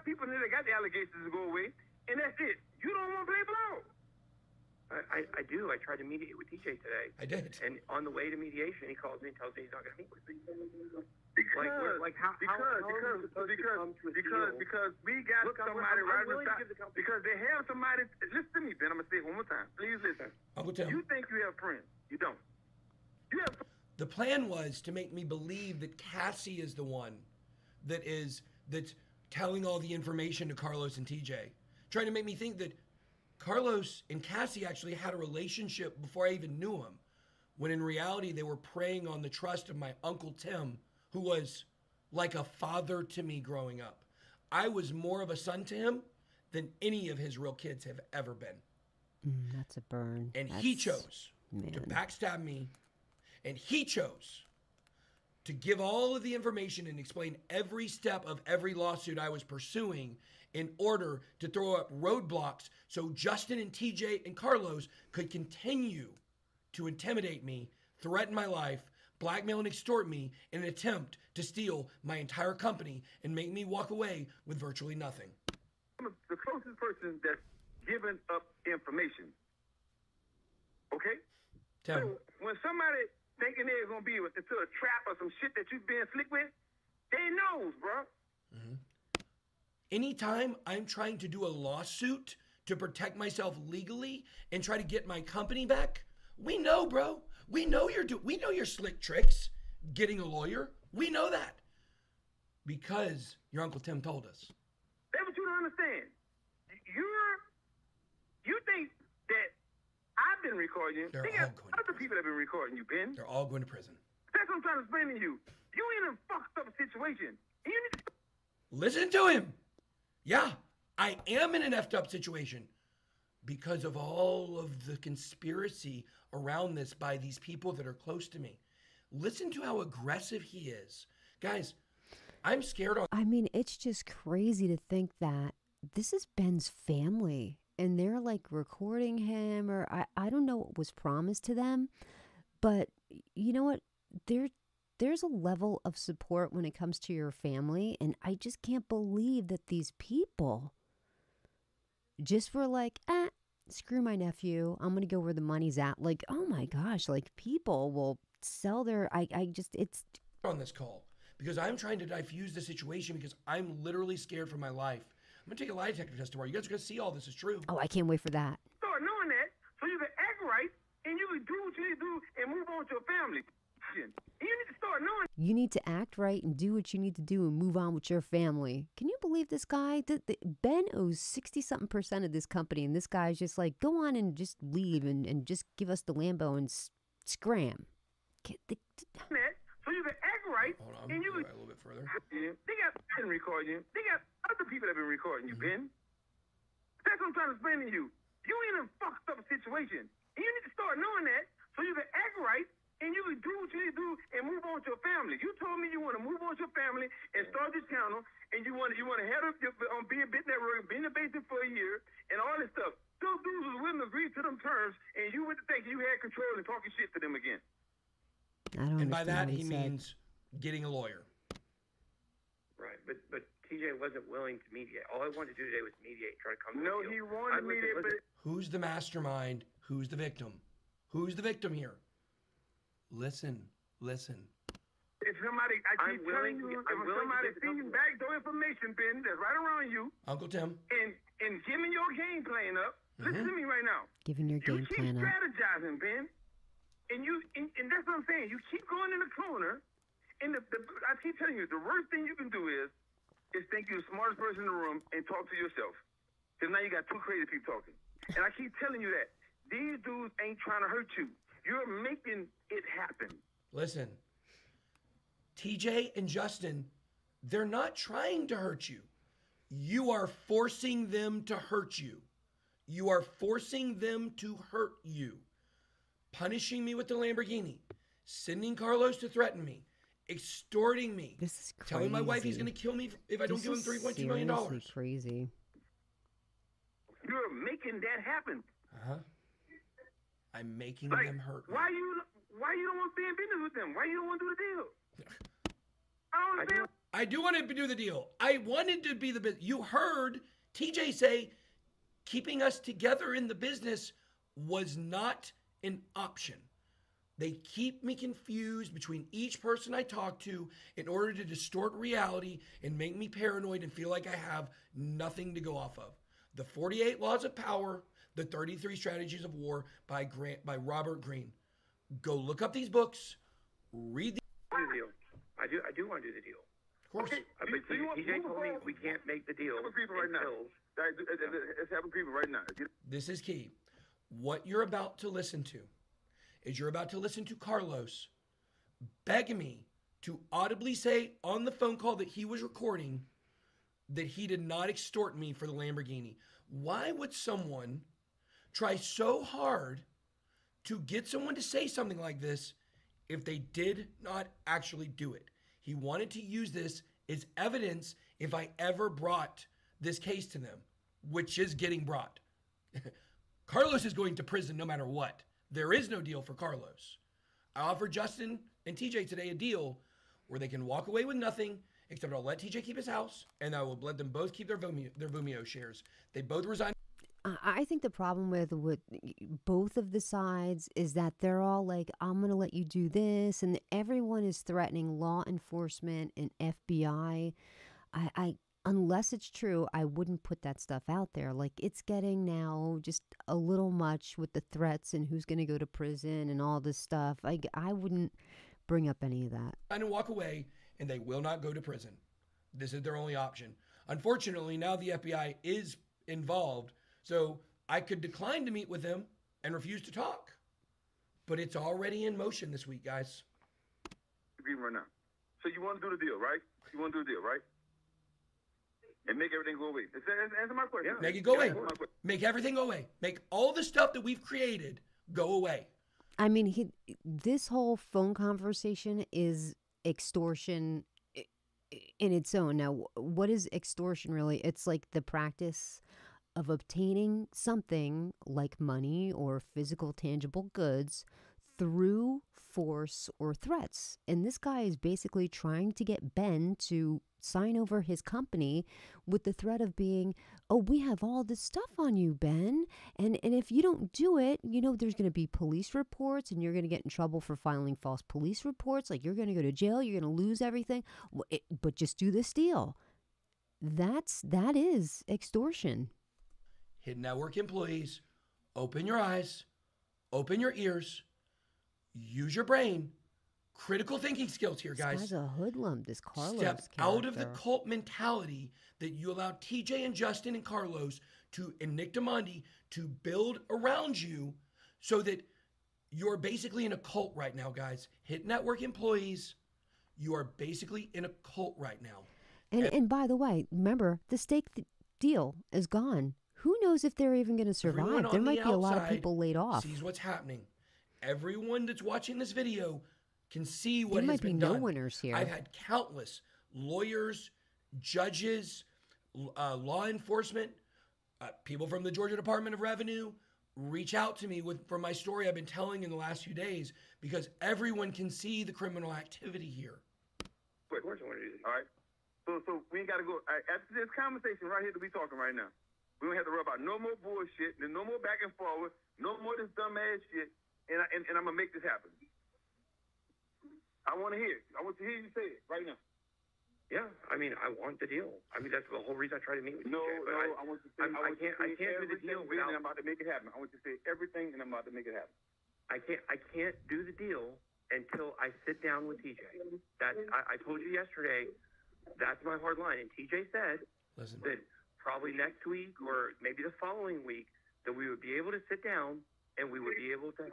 people that got the allegations to go away, and that's it. You don't want to play ball. I do. I tried to mediate with TJ today. I did. And on the way to mediation, he calls me and tells me he's not going to meet with me. Because we got somebody right beside, because they have somebody. Listen to me, Ben. I'm gonna say it one more time. Please listen. Uncle Tim. You think you have friends? You don't. You have. The plan was to make me believe that Cassie is the one that's telling all the information to Carlos and TJ. Trying to make me think that Carlos and Cassie actually had a relationship before I even knew him. When in reality, they were preying on the trust of my Uncle Tim, who was like a father to me growing up. I was more of a son to him than any of his real kids have ever been. That's a burn. And he chose to backstab me, and he chose to give all of the information and explain every step of every lawsuit I was pursuing in order to throw up roadblocks so Justin and TJ and Carlos could continue to intimidate me, threaten my life, blackmail and extort me in an attempt to steal my entire company and make me walk away with virtually nothing. I'm the closest person that's given up information. Okay? Tim. So when somebody thinking they're going to be into a trap or some shit that you've been slick with, they knows, bro. Anytime I'm trying to do a lawsuit to protect myself legally and try to get my company back, we know, bro. We know your slick tricks getting a lawyer. We know that because your Uncle Tim told us. That's what you don't understand. You think that I've been recording you. They're Think all of going to other prison. people that have been recording you, Ben. They're all going to prison. That's what I'm trying to explain to you. You in a fucked up situation. And you need to Listen to him. Yeah, I am in an effed up situation because of all of the conspiracy around this by these people that are close to me. Listen to how aggressive he is. Guys, I'm scared on. I mean, it's just crazy to think that this is Ben's family and they're like recording him, or I don't know what was promised to them, but you know what? There's a level of support when it comes to your family, and I just can't believe that these people just were like, screw my nephew. I'm going to go where the money's at. Like, oh my gosh, like people will sell their, it's. On this call because I'm trying to diffuse the situation because I'm literally scared for my life. I'm going to take a lie detector test tomorrow. You guys are going to see all this is true. Oh, I can't wait for that. start knowing that so you can act right and you can do what you need to do and move on to your family. You need to start knowing. You need to act right and do what you need to do and move on with your family. Can you believe this guy? Ben owes 60-something% of this company, and this guy's just like, go on and just leave and just give us the Lambo and scram. So you can act right. Hold on, and you go can, a little bit further. They got been recording you. They got other people that have been recording you, Ben. That's what I'm trying to explain to you. You in a fucked up situation. And you need to start knowing that so you can act right and you can do what you need to do and move on to your family. You told me you want to move on to your family and start this channel, and you want to head up on being Bit Network, being a basic for a year, and all this stuff. Those dudes was willing to agree to them terms, and you went to think you had control and talking shit to them again. I don't And by that, understand what he said. means getting a lawyer. Right, but TJ wasn't willing to mediate. All I wanted to do today was mediate, try to come to No, a deal. he wanted me to. But Who's the mastermind? Who's the victim? Who's the victim here? Listen. if somebody, I keep telling you, if somebody feeding backdoor information, Ben, that's right around you, Uncle Tim. and giving your game plan up, listen to me right now. Giving your You game keep plan up. strategizing, Ben, and that's what I'm saying. You keep going in the corner, and I keep telling you, the worst thing you can do is think you're the smartest person in the room and talk to yourself, because now you got two crazy people talking. And I keep telling you that these dudes ain't trying to hurt you. You're making it happen. Listen. TJ and Justin, they're not trying to hurt you. You are forcing them to hurt you. You are forcing them to hurt you. Punishing me with the Lamborghini. Sending Carlos to threaten me. Extorting me. This is crazy. Telling my wife he's going to kill me if I don't give him $3.2 million. Seriously crazy. You're making that happen. I'm making Like, them hurt me. why you don't want to be in business with them? Why you don't want to do the deal? I don't understand. I do want to do the deal. I wanted to be the business. You heard TJ say keeping us together in the business was not an option. They keep me confused between each person I talk to in order to distort reality and make me paranoid and feel like I have nothing to go off of. The 48 Laws of Power, the 33 Strategies of War by Robert Greene. Go look up these books. Read the. Do the deal. I do want to do the deal. Of course. Okay. But So you want TJ move told me forward? we can't make the deal Have agreement right now. until Let's have agreement right now. This is key. What you're about to listen to is you're about to listen to Carlos beg me to audibly say on the phone call that he was recording that he did not extort me for the Lamborghini. Why would someone try so hard to get someone to say something like this if they did not actually do it? He wanted to use this as evidence if I ever brought this case to them, which is getting brought. Carlos is going to prison no matter what. There is no deal for Carlos. I offered Justin and TJ today a deal where they can walk away with nothing, except I'll let TJ keep his house, and I will let them both keep their Vimeo shares. They both resigned. I think the problem with both of the sides is that they're all like, I'm going to let you do this. And everyone is threatening law enforcement and FBI. Unless it's true, I wouldn't put that stuff out there. Like, it's getting now just a little much with the threats and who's going to go to prison and all this stuff. I wouldn't bring up any of that. And walk away, and they will not go to prison. This is their only option. Unfortunately, now the FBI is involved. So I could decline to meet with them and refuse to talk. But it's already in motion this week, guys. Agreement right now. So you want to do the deal, right? You want to do the deal, right? And make everything go away. Answer my question. Make it go away. Make everything go away. Make all the stuff that we've created go away. I mean, this whole phone conversation is extortion in its own. Now, what is extortion really? It's like the practice of obtaining something like money or physical tangible goods through force or threats. And this guy is basically trying to get Ben to sign over his company with the threat of being, oh, we have all this stuff on you, Ben. And if you don't do it, you know, there's going to be police reports and you're going to get in trouble for filing false police reports. Like, you're going to go to jail. You're going to lose everything. But just do this deal. That is extortion. Hidden network employees, open your eyes, open your ears, use your brain. Critical thinking skills here, guys. This guy's a hoodlum, this Carlos Step character. out of the cult mentality that you allowed TJ and Justin and Carlos and Nick Diamandi to build around you so that you're basically in a cult right now, guys. Hit network employees, you are basically in a cult right now. And by the way, remember, the stake deal is gone. Who knows if they're even going to survive? There might be a lot of people laid off. Sees what's happening. Everyone that's watching this video can see what there has might be been no done. winners here. I've had countless lawyers, judges, law enforcement, people from the Georgia Department of Revenue reach out to me for my story I've been telling in the last few days because everyone can see the criminal activity here. Of course I want to do this. All right. So we ain't got to go. After this conversation right here that we talking right now, we don't have to worry about no more bullshit, there's no more back and forward, no more this dumb ass shit, and I'm going to make this happen. I want to hear it. I want to hear you say it right now. Yeah, I mean, I want the deal. I mean, that's the whole reason I try to meet with you. I want to say I can't do the deal without. without. I'm about to make it happen. I want you to say everything, and I'm about to make it happen. I can't do the deal until I sit down with TJ. I told you yesterday. That's my hard line. And TJ said that probably next week or maybe the following week that we would be able to sit down and we would be able to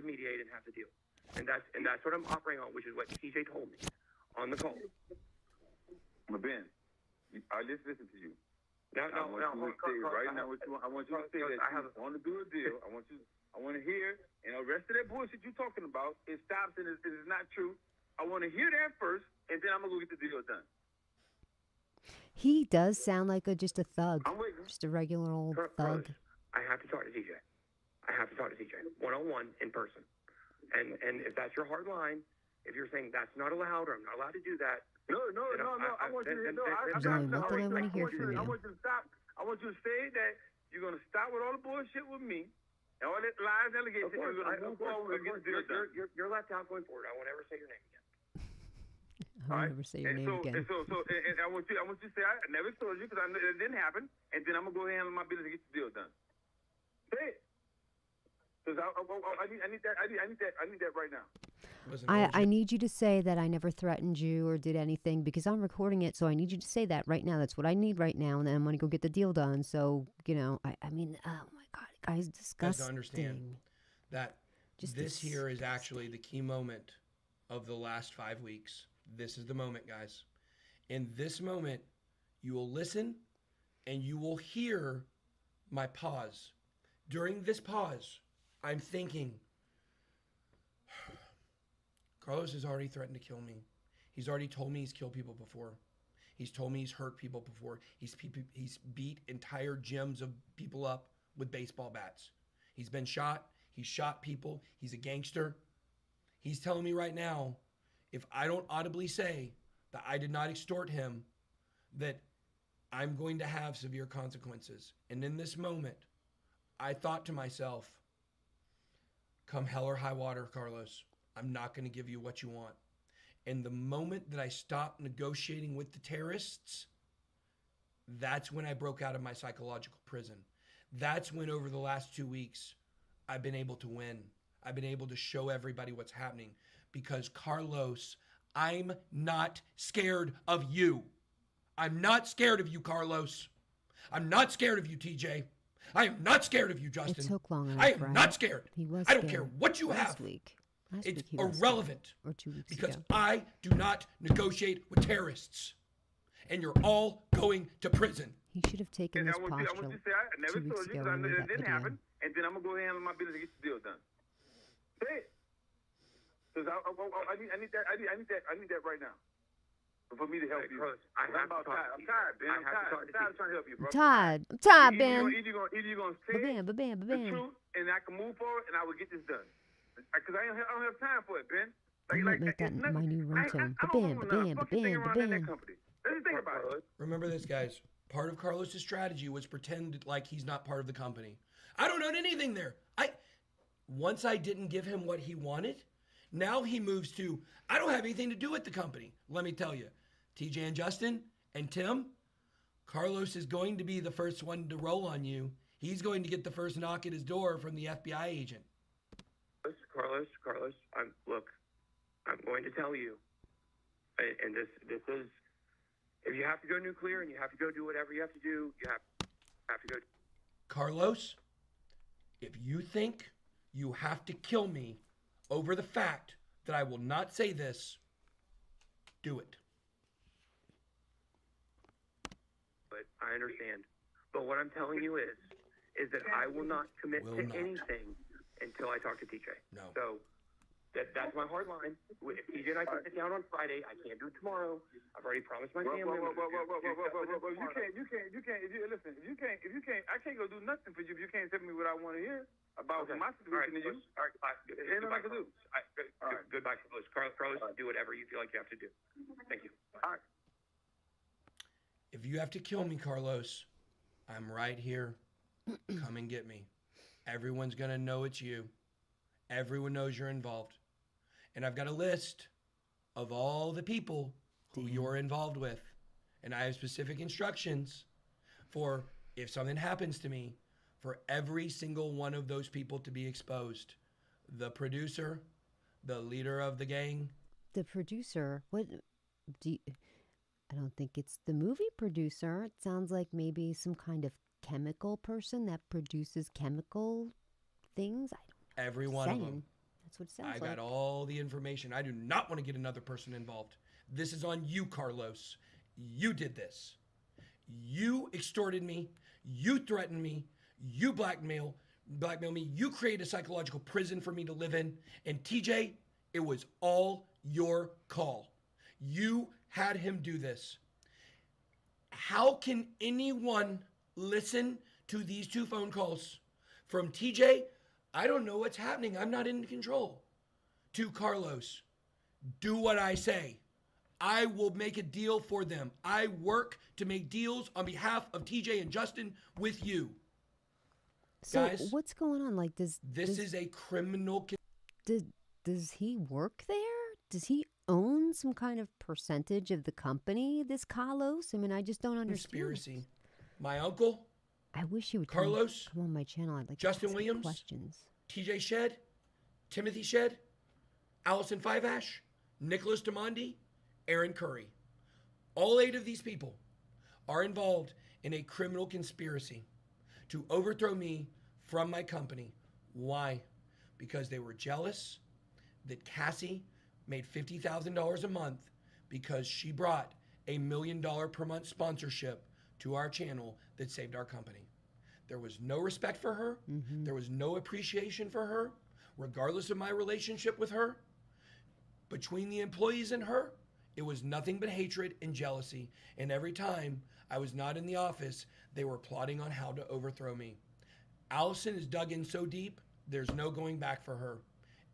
mediate and have the deal. And that's what I'm operating on, which is what TJ told me on the call. But Ben, I just listen to you. I want you to say that you want to do a deal. I want to hear, and the rest of that bullshit you're talking about, it stops and it is not true. I want to hear that first, and then I'm going to go get the deal done. He does sound like just a thug. I'm waiting. Just a regular old thug. I have to talk to TJ. I have to talk to TJ one-on-one in person. And if that's your hard line, if you're saying that's not allowed or I'm not allowed to do that. No. I want you to hear. I want you to stop. I want you to say that you're going to stop with all the bullshit with me and all that lies, allegations. You're left out going forward. I won't ever say your name again. I won't ever say your name again. And I want you to say I never told you because it didn't happen. And then I'm going to go ahead and handle my business and get the deal done. Say it. Because I need that right now. Listen, I need you to say that I never threatened you or did anything because I'm recording it. So I need you to say that right now. That's what I need right now. And then I'm going to go get the deal done. So, I mean, oh my God, guys, disgusting. guys don't understand that this here is actually the key moment of the last 5 weeks. This is the moment, guys. In this moment, you will listen and you will hear my pause. During this pause, I'm thinking, Carlos has already threatened to kill me. He's already told me he's killed people before. He's told me he's hurt people before. He's beat entire gyms of people up with baseball bats. He's been shot. He's shot people. He's a gangster. He's telling me right now, if I don't audibly say that I did not extort him, that I'm going to have severe consequences. And in this moment, I thought to myself, come hell or high water, Carlos, I'm not going to give you what you want. And the moment that I stopped negotiating with the terrorists, that's when I broke out of my psychological prison. That's when over the last 2 weeks, I've been able to win. I've been able to show everybody what's happening. Because Carlos, I'm not scared of you. I'm not scared of you, Carlos. I'm not scared of you, TJ. I am not scared of you, Justin. It took long enough, I am right? not scared. He was I don't scared. care what you Last have. week It's he was irrelevant. scared. Or 2 weeks because ago. I do not negotiate with terrorists. And you're all going to prison. He should have taken And this I want posture you to say, I never 2 weeks told you ago because I when know we made that that didn't video. happen. And then I'm going to go handle my business and get the deal done. Say it. Because I need that right now. For me to help you. I'm tired, Ben. I'm tired of trying to help you, bro. I'm tired, Ben. Either you're going to say the truth and I can move forward and I will get this done. Because I don't have time for it, Ben. I might make that my new ringtone. Ba-bam, ba-bam, ba-bam, ba-bam. Let's just think about it. Remember this, guys. Part of Carlos's strategy was pretend like he's not part of the company. I don't own anything there. Once I didn't give him what he wanted, now he moves to, I don't have anything to do with the company. Let me tell you, TJ and Justin and Tim, Carlos is going to be the first one to roll on you. He's going to get the first knock at his door from the FBI agent. Carlos, I'm going to tell you, and this is, if you have to go nuclear and you have to go do whatever you have to do, you have to go. Carlos, if you think you have to kill me over the fact that I will not say this, do it. But I understand. But what I'm telling you is that I will not commit to anything until I talk to TJ. No. So that's my hard line. If TJ and I sit down on Friday, I can't do it tomorrow. I've already promised my family. You can't. Listen, if you can't, I can't go do nothing for you if you can't tell me what I want to hear about my situation to you. All right, goodbye, Carlos. Goodbye, Carlos. Carlos, do whatever you feel like you have to do. Thank you. All right. If you have to kill me, Carlos, I'm right here. Come and get me. Everyone's going to know it's you. Everyone knows you're involved. And I've got a list of all the people who you're involved with. And I have specific instructions for if something happens to me, for every single one of those people to be exposed. The producer, the leader of the gang. The producer, I don't think it's the movie producer. It sounds like maybe some kind of chemical person that produces chemical things. Every one of them. That's what it sounds like. I got all the information. I do not want to get another person involved. This is on you, Carlos. You did this. You extorted me. You threatened me. You blackmail me. You created a psychological prison for me to live in. And TJ, it was all your call. You had him do this. How can anyone listen to these 2 phone calls from TJ? I don't know what's happening. I'm not in control. To Carlos, do what I say. I will make a deal for them. I work to make deals on behalf of TJ and Justin with you. So guys, what's going on? Like, this is a criminal. Does he work there? Does he own some kind of percentage of the company, this Carlos? I mean, I just don't understand. Conspiracy. My uncle. I wish he would Carlos, come on my channel. I'd like Justin to ask Williams, questions. TJ Shed, Timothy Shed, Allison Fivash, Nicholas Demondi, Aaron Curry. All 8 of these people are involved in a criminal conspiracy to overthrow me from my company. Why? Because they were jealous that Cassie made $50,000 a month because she brought $1 million per month sponsorship to our channel that saved our company. There was no respect for her. Mm-hmm. There was no appreciation for her, regardless of my relationship with her. Between the employees and her, it was nothing but hatred and jealousy. And every time I was not in the office, they were plotting on how to overthrow me. Allison is dug in so deep, there's no going back for her.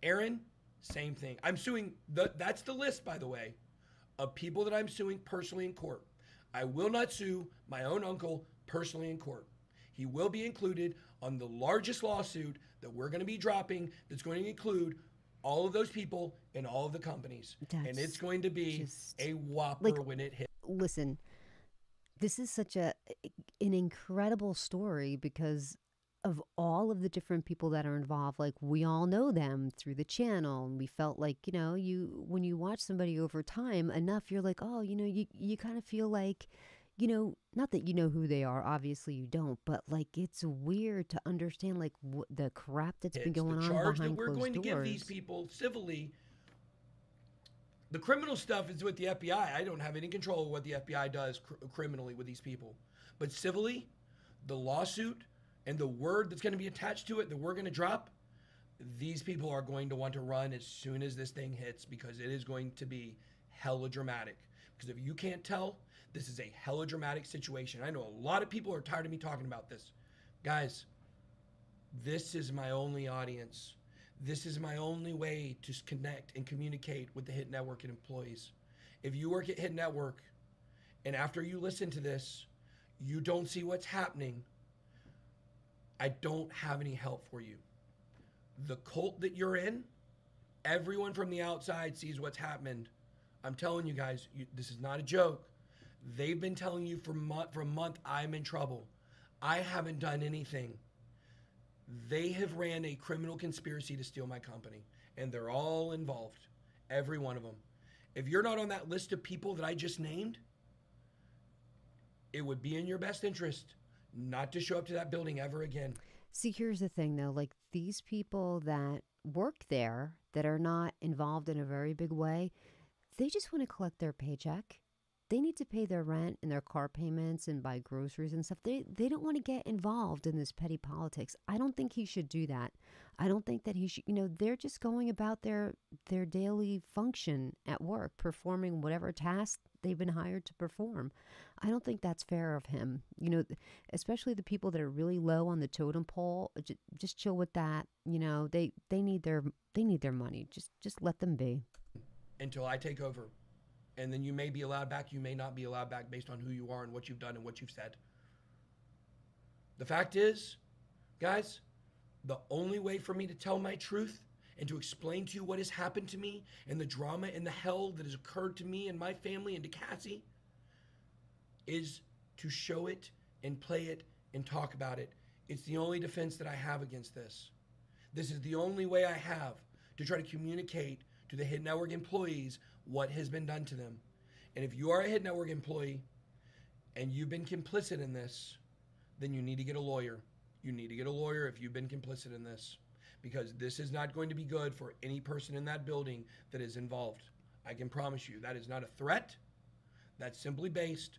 Aaron, same thing. I'm suing, that's the list, by the way, of people that I'm suing personally in court. I will not sue my own uncle personally in court. He will be included on the largest lawsuit that we're going to be dropping that's going to include all of those people and all of the companies. And it's going to be a whopper when it hits. Listen, this is such an incredible story because of all of the different people that are involved. Like, we all know them through the channel, and we felt like, you know, when you watch somebody over time enough, you're like, oh, you know, you kind of feel like, you know, not that you know who they are, obviously you don't, but like it's weird to understand like the crap that's been going on behind closed doors. The charge that we're going to give these people civilly, the criminal stuff is with the FBI. I don't have any control of what the FBI does criminally with these people. But civilly, the lawsuit and the word that's going to be attached to it that we're going to drop, these people are going to want to run as soon as this thing hits because it is going to be hella dramatic. Because if you can't tell, this is a hella dramatic situation. I know a lot of people are tired of me talking about this. Guys, this is my only audience. This is my only way to connect and communicate with the Hit Network and employees. If you work at Hit Network and after you listen to this, you don't see what's happening, I don't have any help for you. The cult that you're in, everyone from the outside sees what's happened. I'm telling you guys, this is not a joke. They've been telling you for a month, I'm in trouble. I haven't done anything. They have ran a criminal conspiracy to steal my company, and they're all involved, every one of them. If you're not on that list of people that I just named, it would be in your best interest not to show up to that building ever again. See, here's the thing, though. Like, these people that work there that are not involved in a very big way, they just want to collect their paycheck. They need to pay their rent and their car payments and buy groceries and stuff. They don't want to get involved in this petty politics. I don't think he should do that. I don't think that he should, you know, they're just going about their daily function at work, performing whatever task they've been hired to perform. I don't think that's fair of him. You know, especially the people that are really low on the totem pole, just chill with that. You know, they need their money. Just let them be. Until I take over. And then you may be allowed back, you may not be allowed back based on who you are and what you've done and what you've said. The fact is, guys, the only way for me to tell my truth and to explain to you what has happened to me and the drama and the hell that has occurred to me and my family and to Cassie is to show it and play it and talk about it. It's the only defense that I have against this. This is the only way I have to try to communicate to the Hit Network employees what has been done to them. And if you are a Hit Network employee and you've been complicit in this, then you need to get a lawyer. You need to get a lawyer if you've been complicit in this, because this is not going to be good for any person in that building that is involved. I can promise you that is not a threat. That's simply based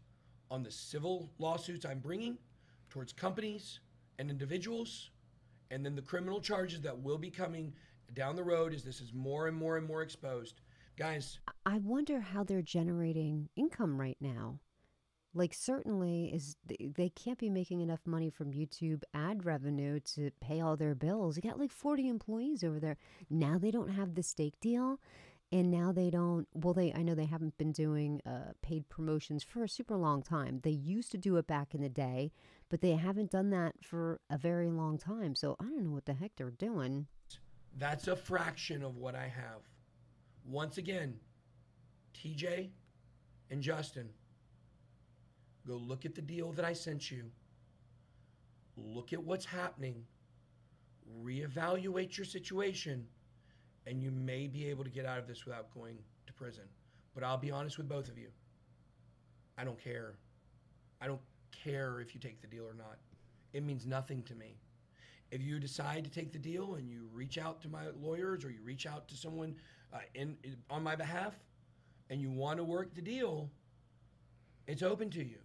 on the civil lawsuits I'm bringing towards companies and individuals, and then the criminal charges that will be coming down the road as this is more and more and more exposed. Guys, I wonder how they're generating income right now. Like, certainly they can't be making enough money from YouTube ad revenue to pay all their bills. You got like 40 employees over there. Now they don't have the steak deal, and now they don't. Well, I know they haven't been doing paid promotions for a super long time. They used to do it back in the day, but they haven't done that for a very long time. So I don't know what the heck they're doing. That's a fraction of what I have. Once again, TJ and Justin, go look at the deal that I sent you. Look at what's happening. Reevaluate your situation. and you may be able to get out of this without going to prison. But I'll be honest with both of you. I don't care. I don't care if you take the deal or not. It means nothing to me. If you decide to take the deal and you reach out to my lawyers or you reach out to someone on my behalf and you want to work the deal, it's open to you.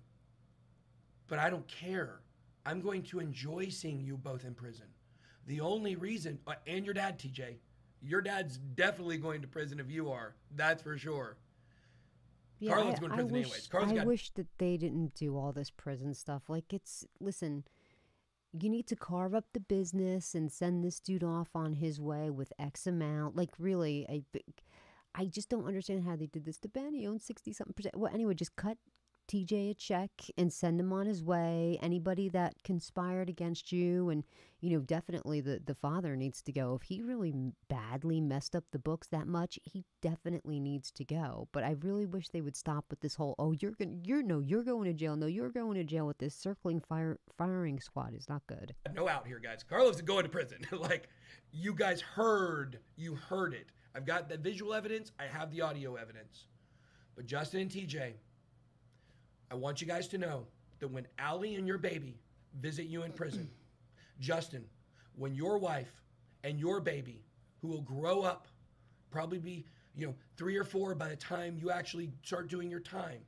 But I don't care. I'm going to enjoy seeing you both in prison. The only reason, and your dad, TJ, your dad's definitely going to prison if you are. That's for sure. Yeah, Carlo's going to prison anyways. I wish that they didn't do all this prison stuff. Like, listen, you need to carve up the business and send this dude off on his way with X amount. Like, really, I just don't understand how they did this to Ben. He owns 60-something%. Well, anyway, just cut TJ a check and send him on his way. Anybody that conspired against you, and definitely the father needs to go. If he really badly messed up the books that much, he definitely needs to go. But I really wish they would stop with this whole, you're going to jail. No, you're going to jail with this circling firing squad is not good. No out here, guys. Carlos is going to prison. Like, you guys heard it. I've got the visual evidence. I have the audio evidence. But Justin and TJ, I want you guys to know that when Allie and your baby visit you in prison, Justin, when your wife and your baby, who will grow up, probably be, 3 or 4 by the time you actually start doing your time,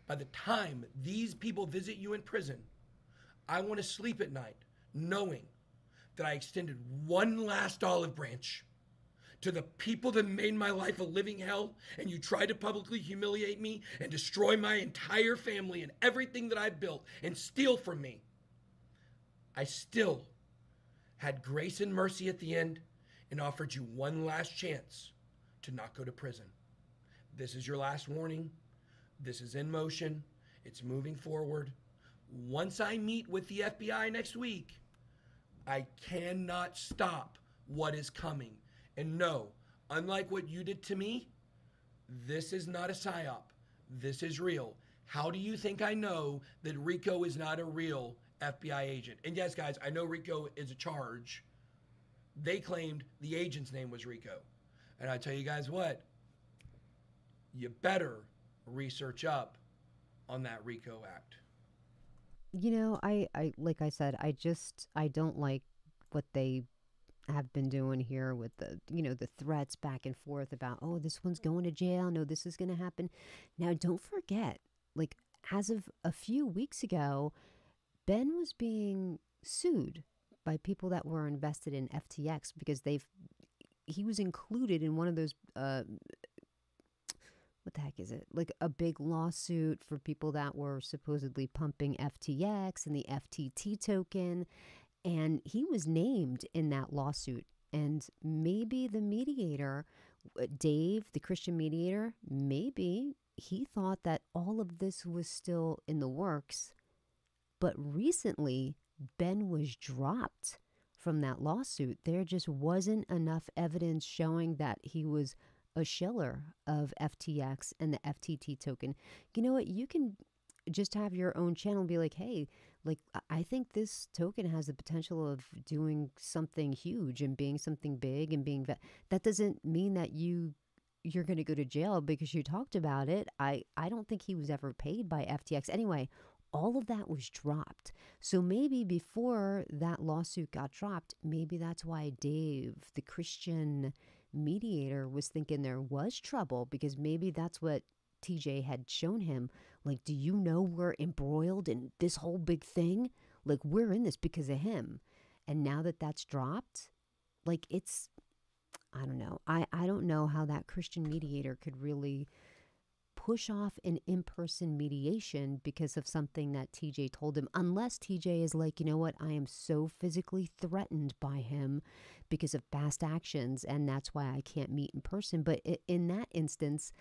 by the time these people visit you in prison, I want to sleep at night knowing that I extended one last olive branch to the people that made my life a living hell, and you tried to publicly humiliate me and destroy my entire family and everything that I built and steal from me. I still had grace and mercy at the end and offered you one last chance to not go to prison. This is your last warning. This is in motion. It's moving forward. Once I meet with the FBI next week, I cannot stop what is coming. And no, unlike what you did to me, this is not a psyop. This is real. How do you think I know that Rico is not a real FBI agent? And yes, guys, I know Rico is a charge. They claimed the agent's name was Rico. And I tell you guys what, you better research up on that Rico Act. I like I said, I don't like what they have been doing here with the threats back and forth about, oh, this one's going to jail. No, this is going to happen. Now, don't forget, like, as of a few weeks ago, Ben was being sued by people that were invested in FTX because he was included in one of those, what the heck is it? Like a big lawsuit for people that were supposedly pumping FTX and the FTT token. And he was named in that lawsuit. And maybe the mediator, Dave, the Christian mediator, maybe he thought that all of this was still in the works. But recently, Ben was dropped from that lawsuit. There just wasn't enough evidence showing that he was a shiller of FTX and the FTT token. You know what? You can just have your own channel and be like, hey, like, I think this token has the potential of doing something huge and being something big and being that doesn't mean that you're going to go to jail because you talked about it. I don't think he was ever paid by FTX. Anyway, all of that was dropped. So maybe before that lawsuit got dropped, maybe that's why Dave, the Christian mediator, was thinking there was trouble, because maybe that's what TJ had shown him. Like, do you know we're embroiled in this whole big thing? Like, we're in this because of him. And now that that's dropped, like, it's, I don't know. I don't know how that Christian mediator could really push off an in-person mediation because of something that TJ told him, unless TJ is like, you know what, I am so physically threatened by him because of past actions, and that's why I can't meet in person. But in that instance,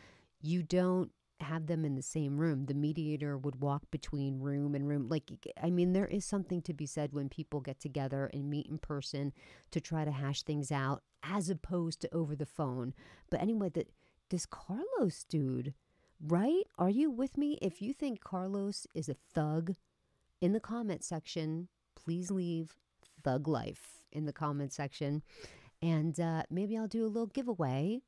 you don't have them in the same room. The mediator would walk between room and room. Like, I mean, there is something to be said when people get together and meet in person to try to hash things out, as opposed to over the phone. But anyway, this Carlos dude, right? Are you with me? If you think Carlos is a thug, in the comment section, please leave thug life in the comment section. And maybe I'll do a little giveaway.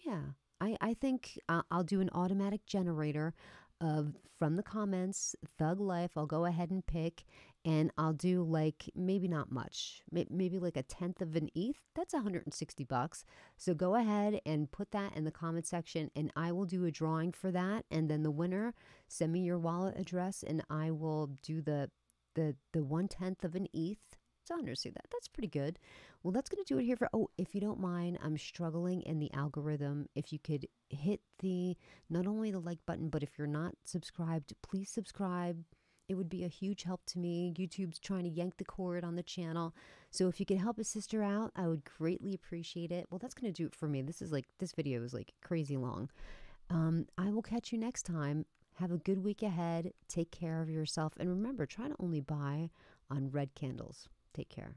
Yeah, I think I'll do an automatic generator of from the comments, Thug Life. I'll go ahead and pick, and I'll do like maybe not much, maybe like a tenth of an ETH. That's $160. So go ahead and put that in the comment section, and I will do a drawing for that. And then the winner, send me your wallet address, and I will do the 1/10 of an ETH. So I understand that. That's pretty good. Well, that's going to do it here for, oh, if you don't mind, I'm struggling in the algorithm. If you could hit not only the like button, but if you're not subscribed, please subscribe. It would be a huge help to me. YouTube's trying to yank the cord on the channel. So if you could help a sister out, I would greatly appreciate it. Well, that's going to do it for me. This video is like crazy long. I will catch you next time. Have a good week ahead. Take care of yourself. And remember, try to only buy on red candles. Take care.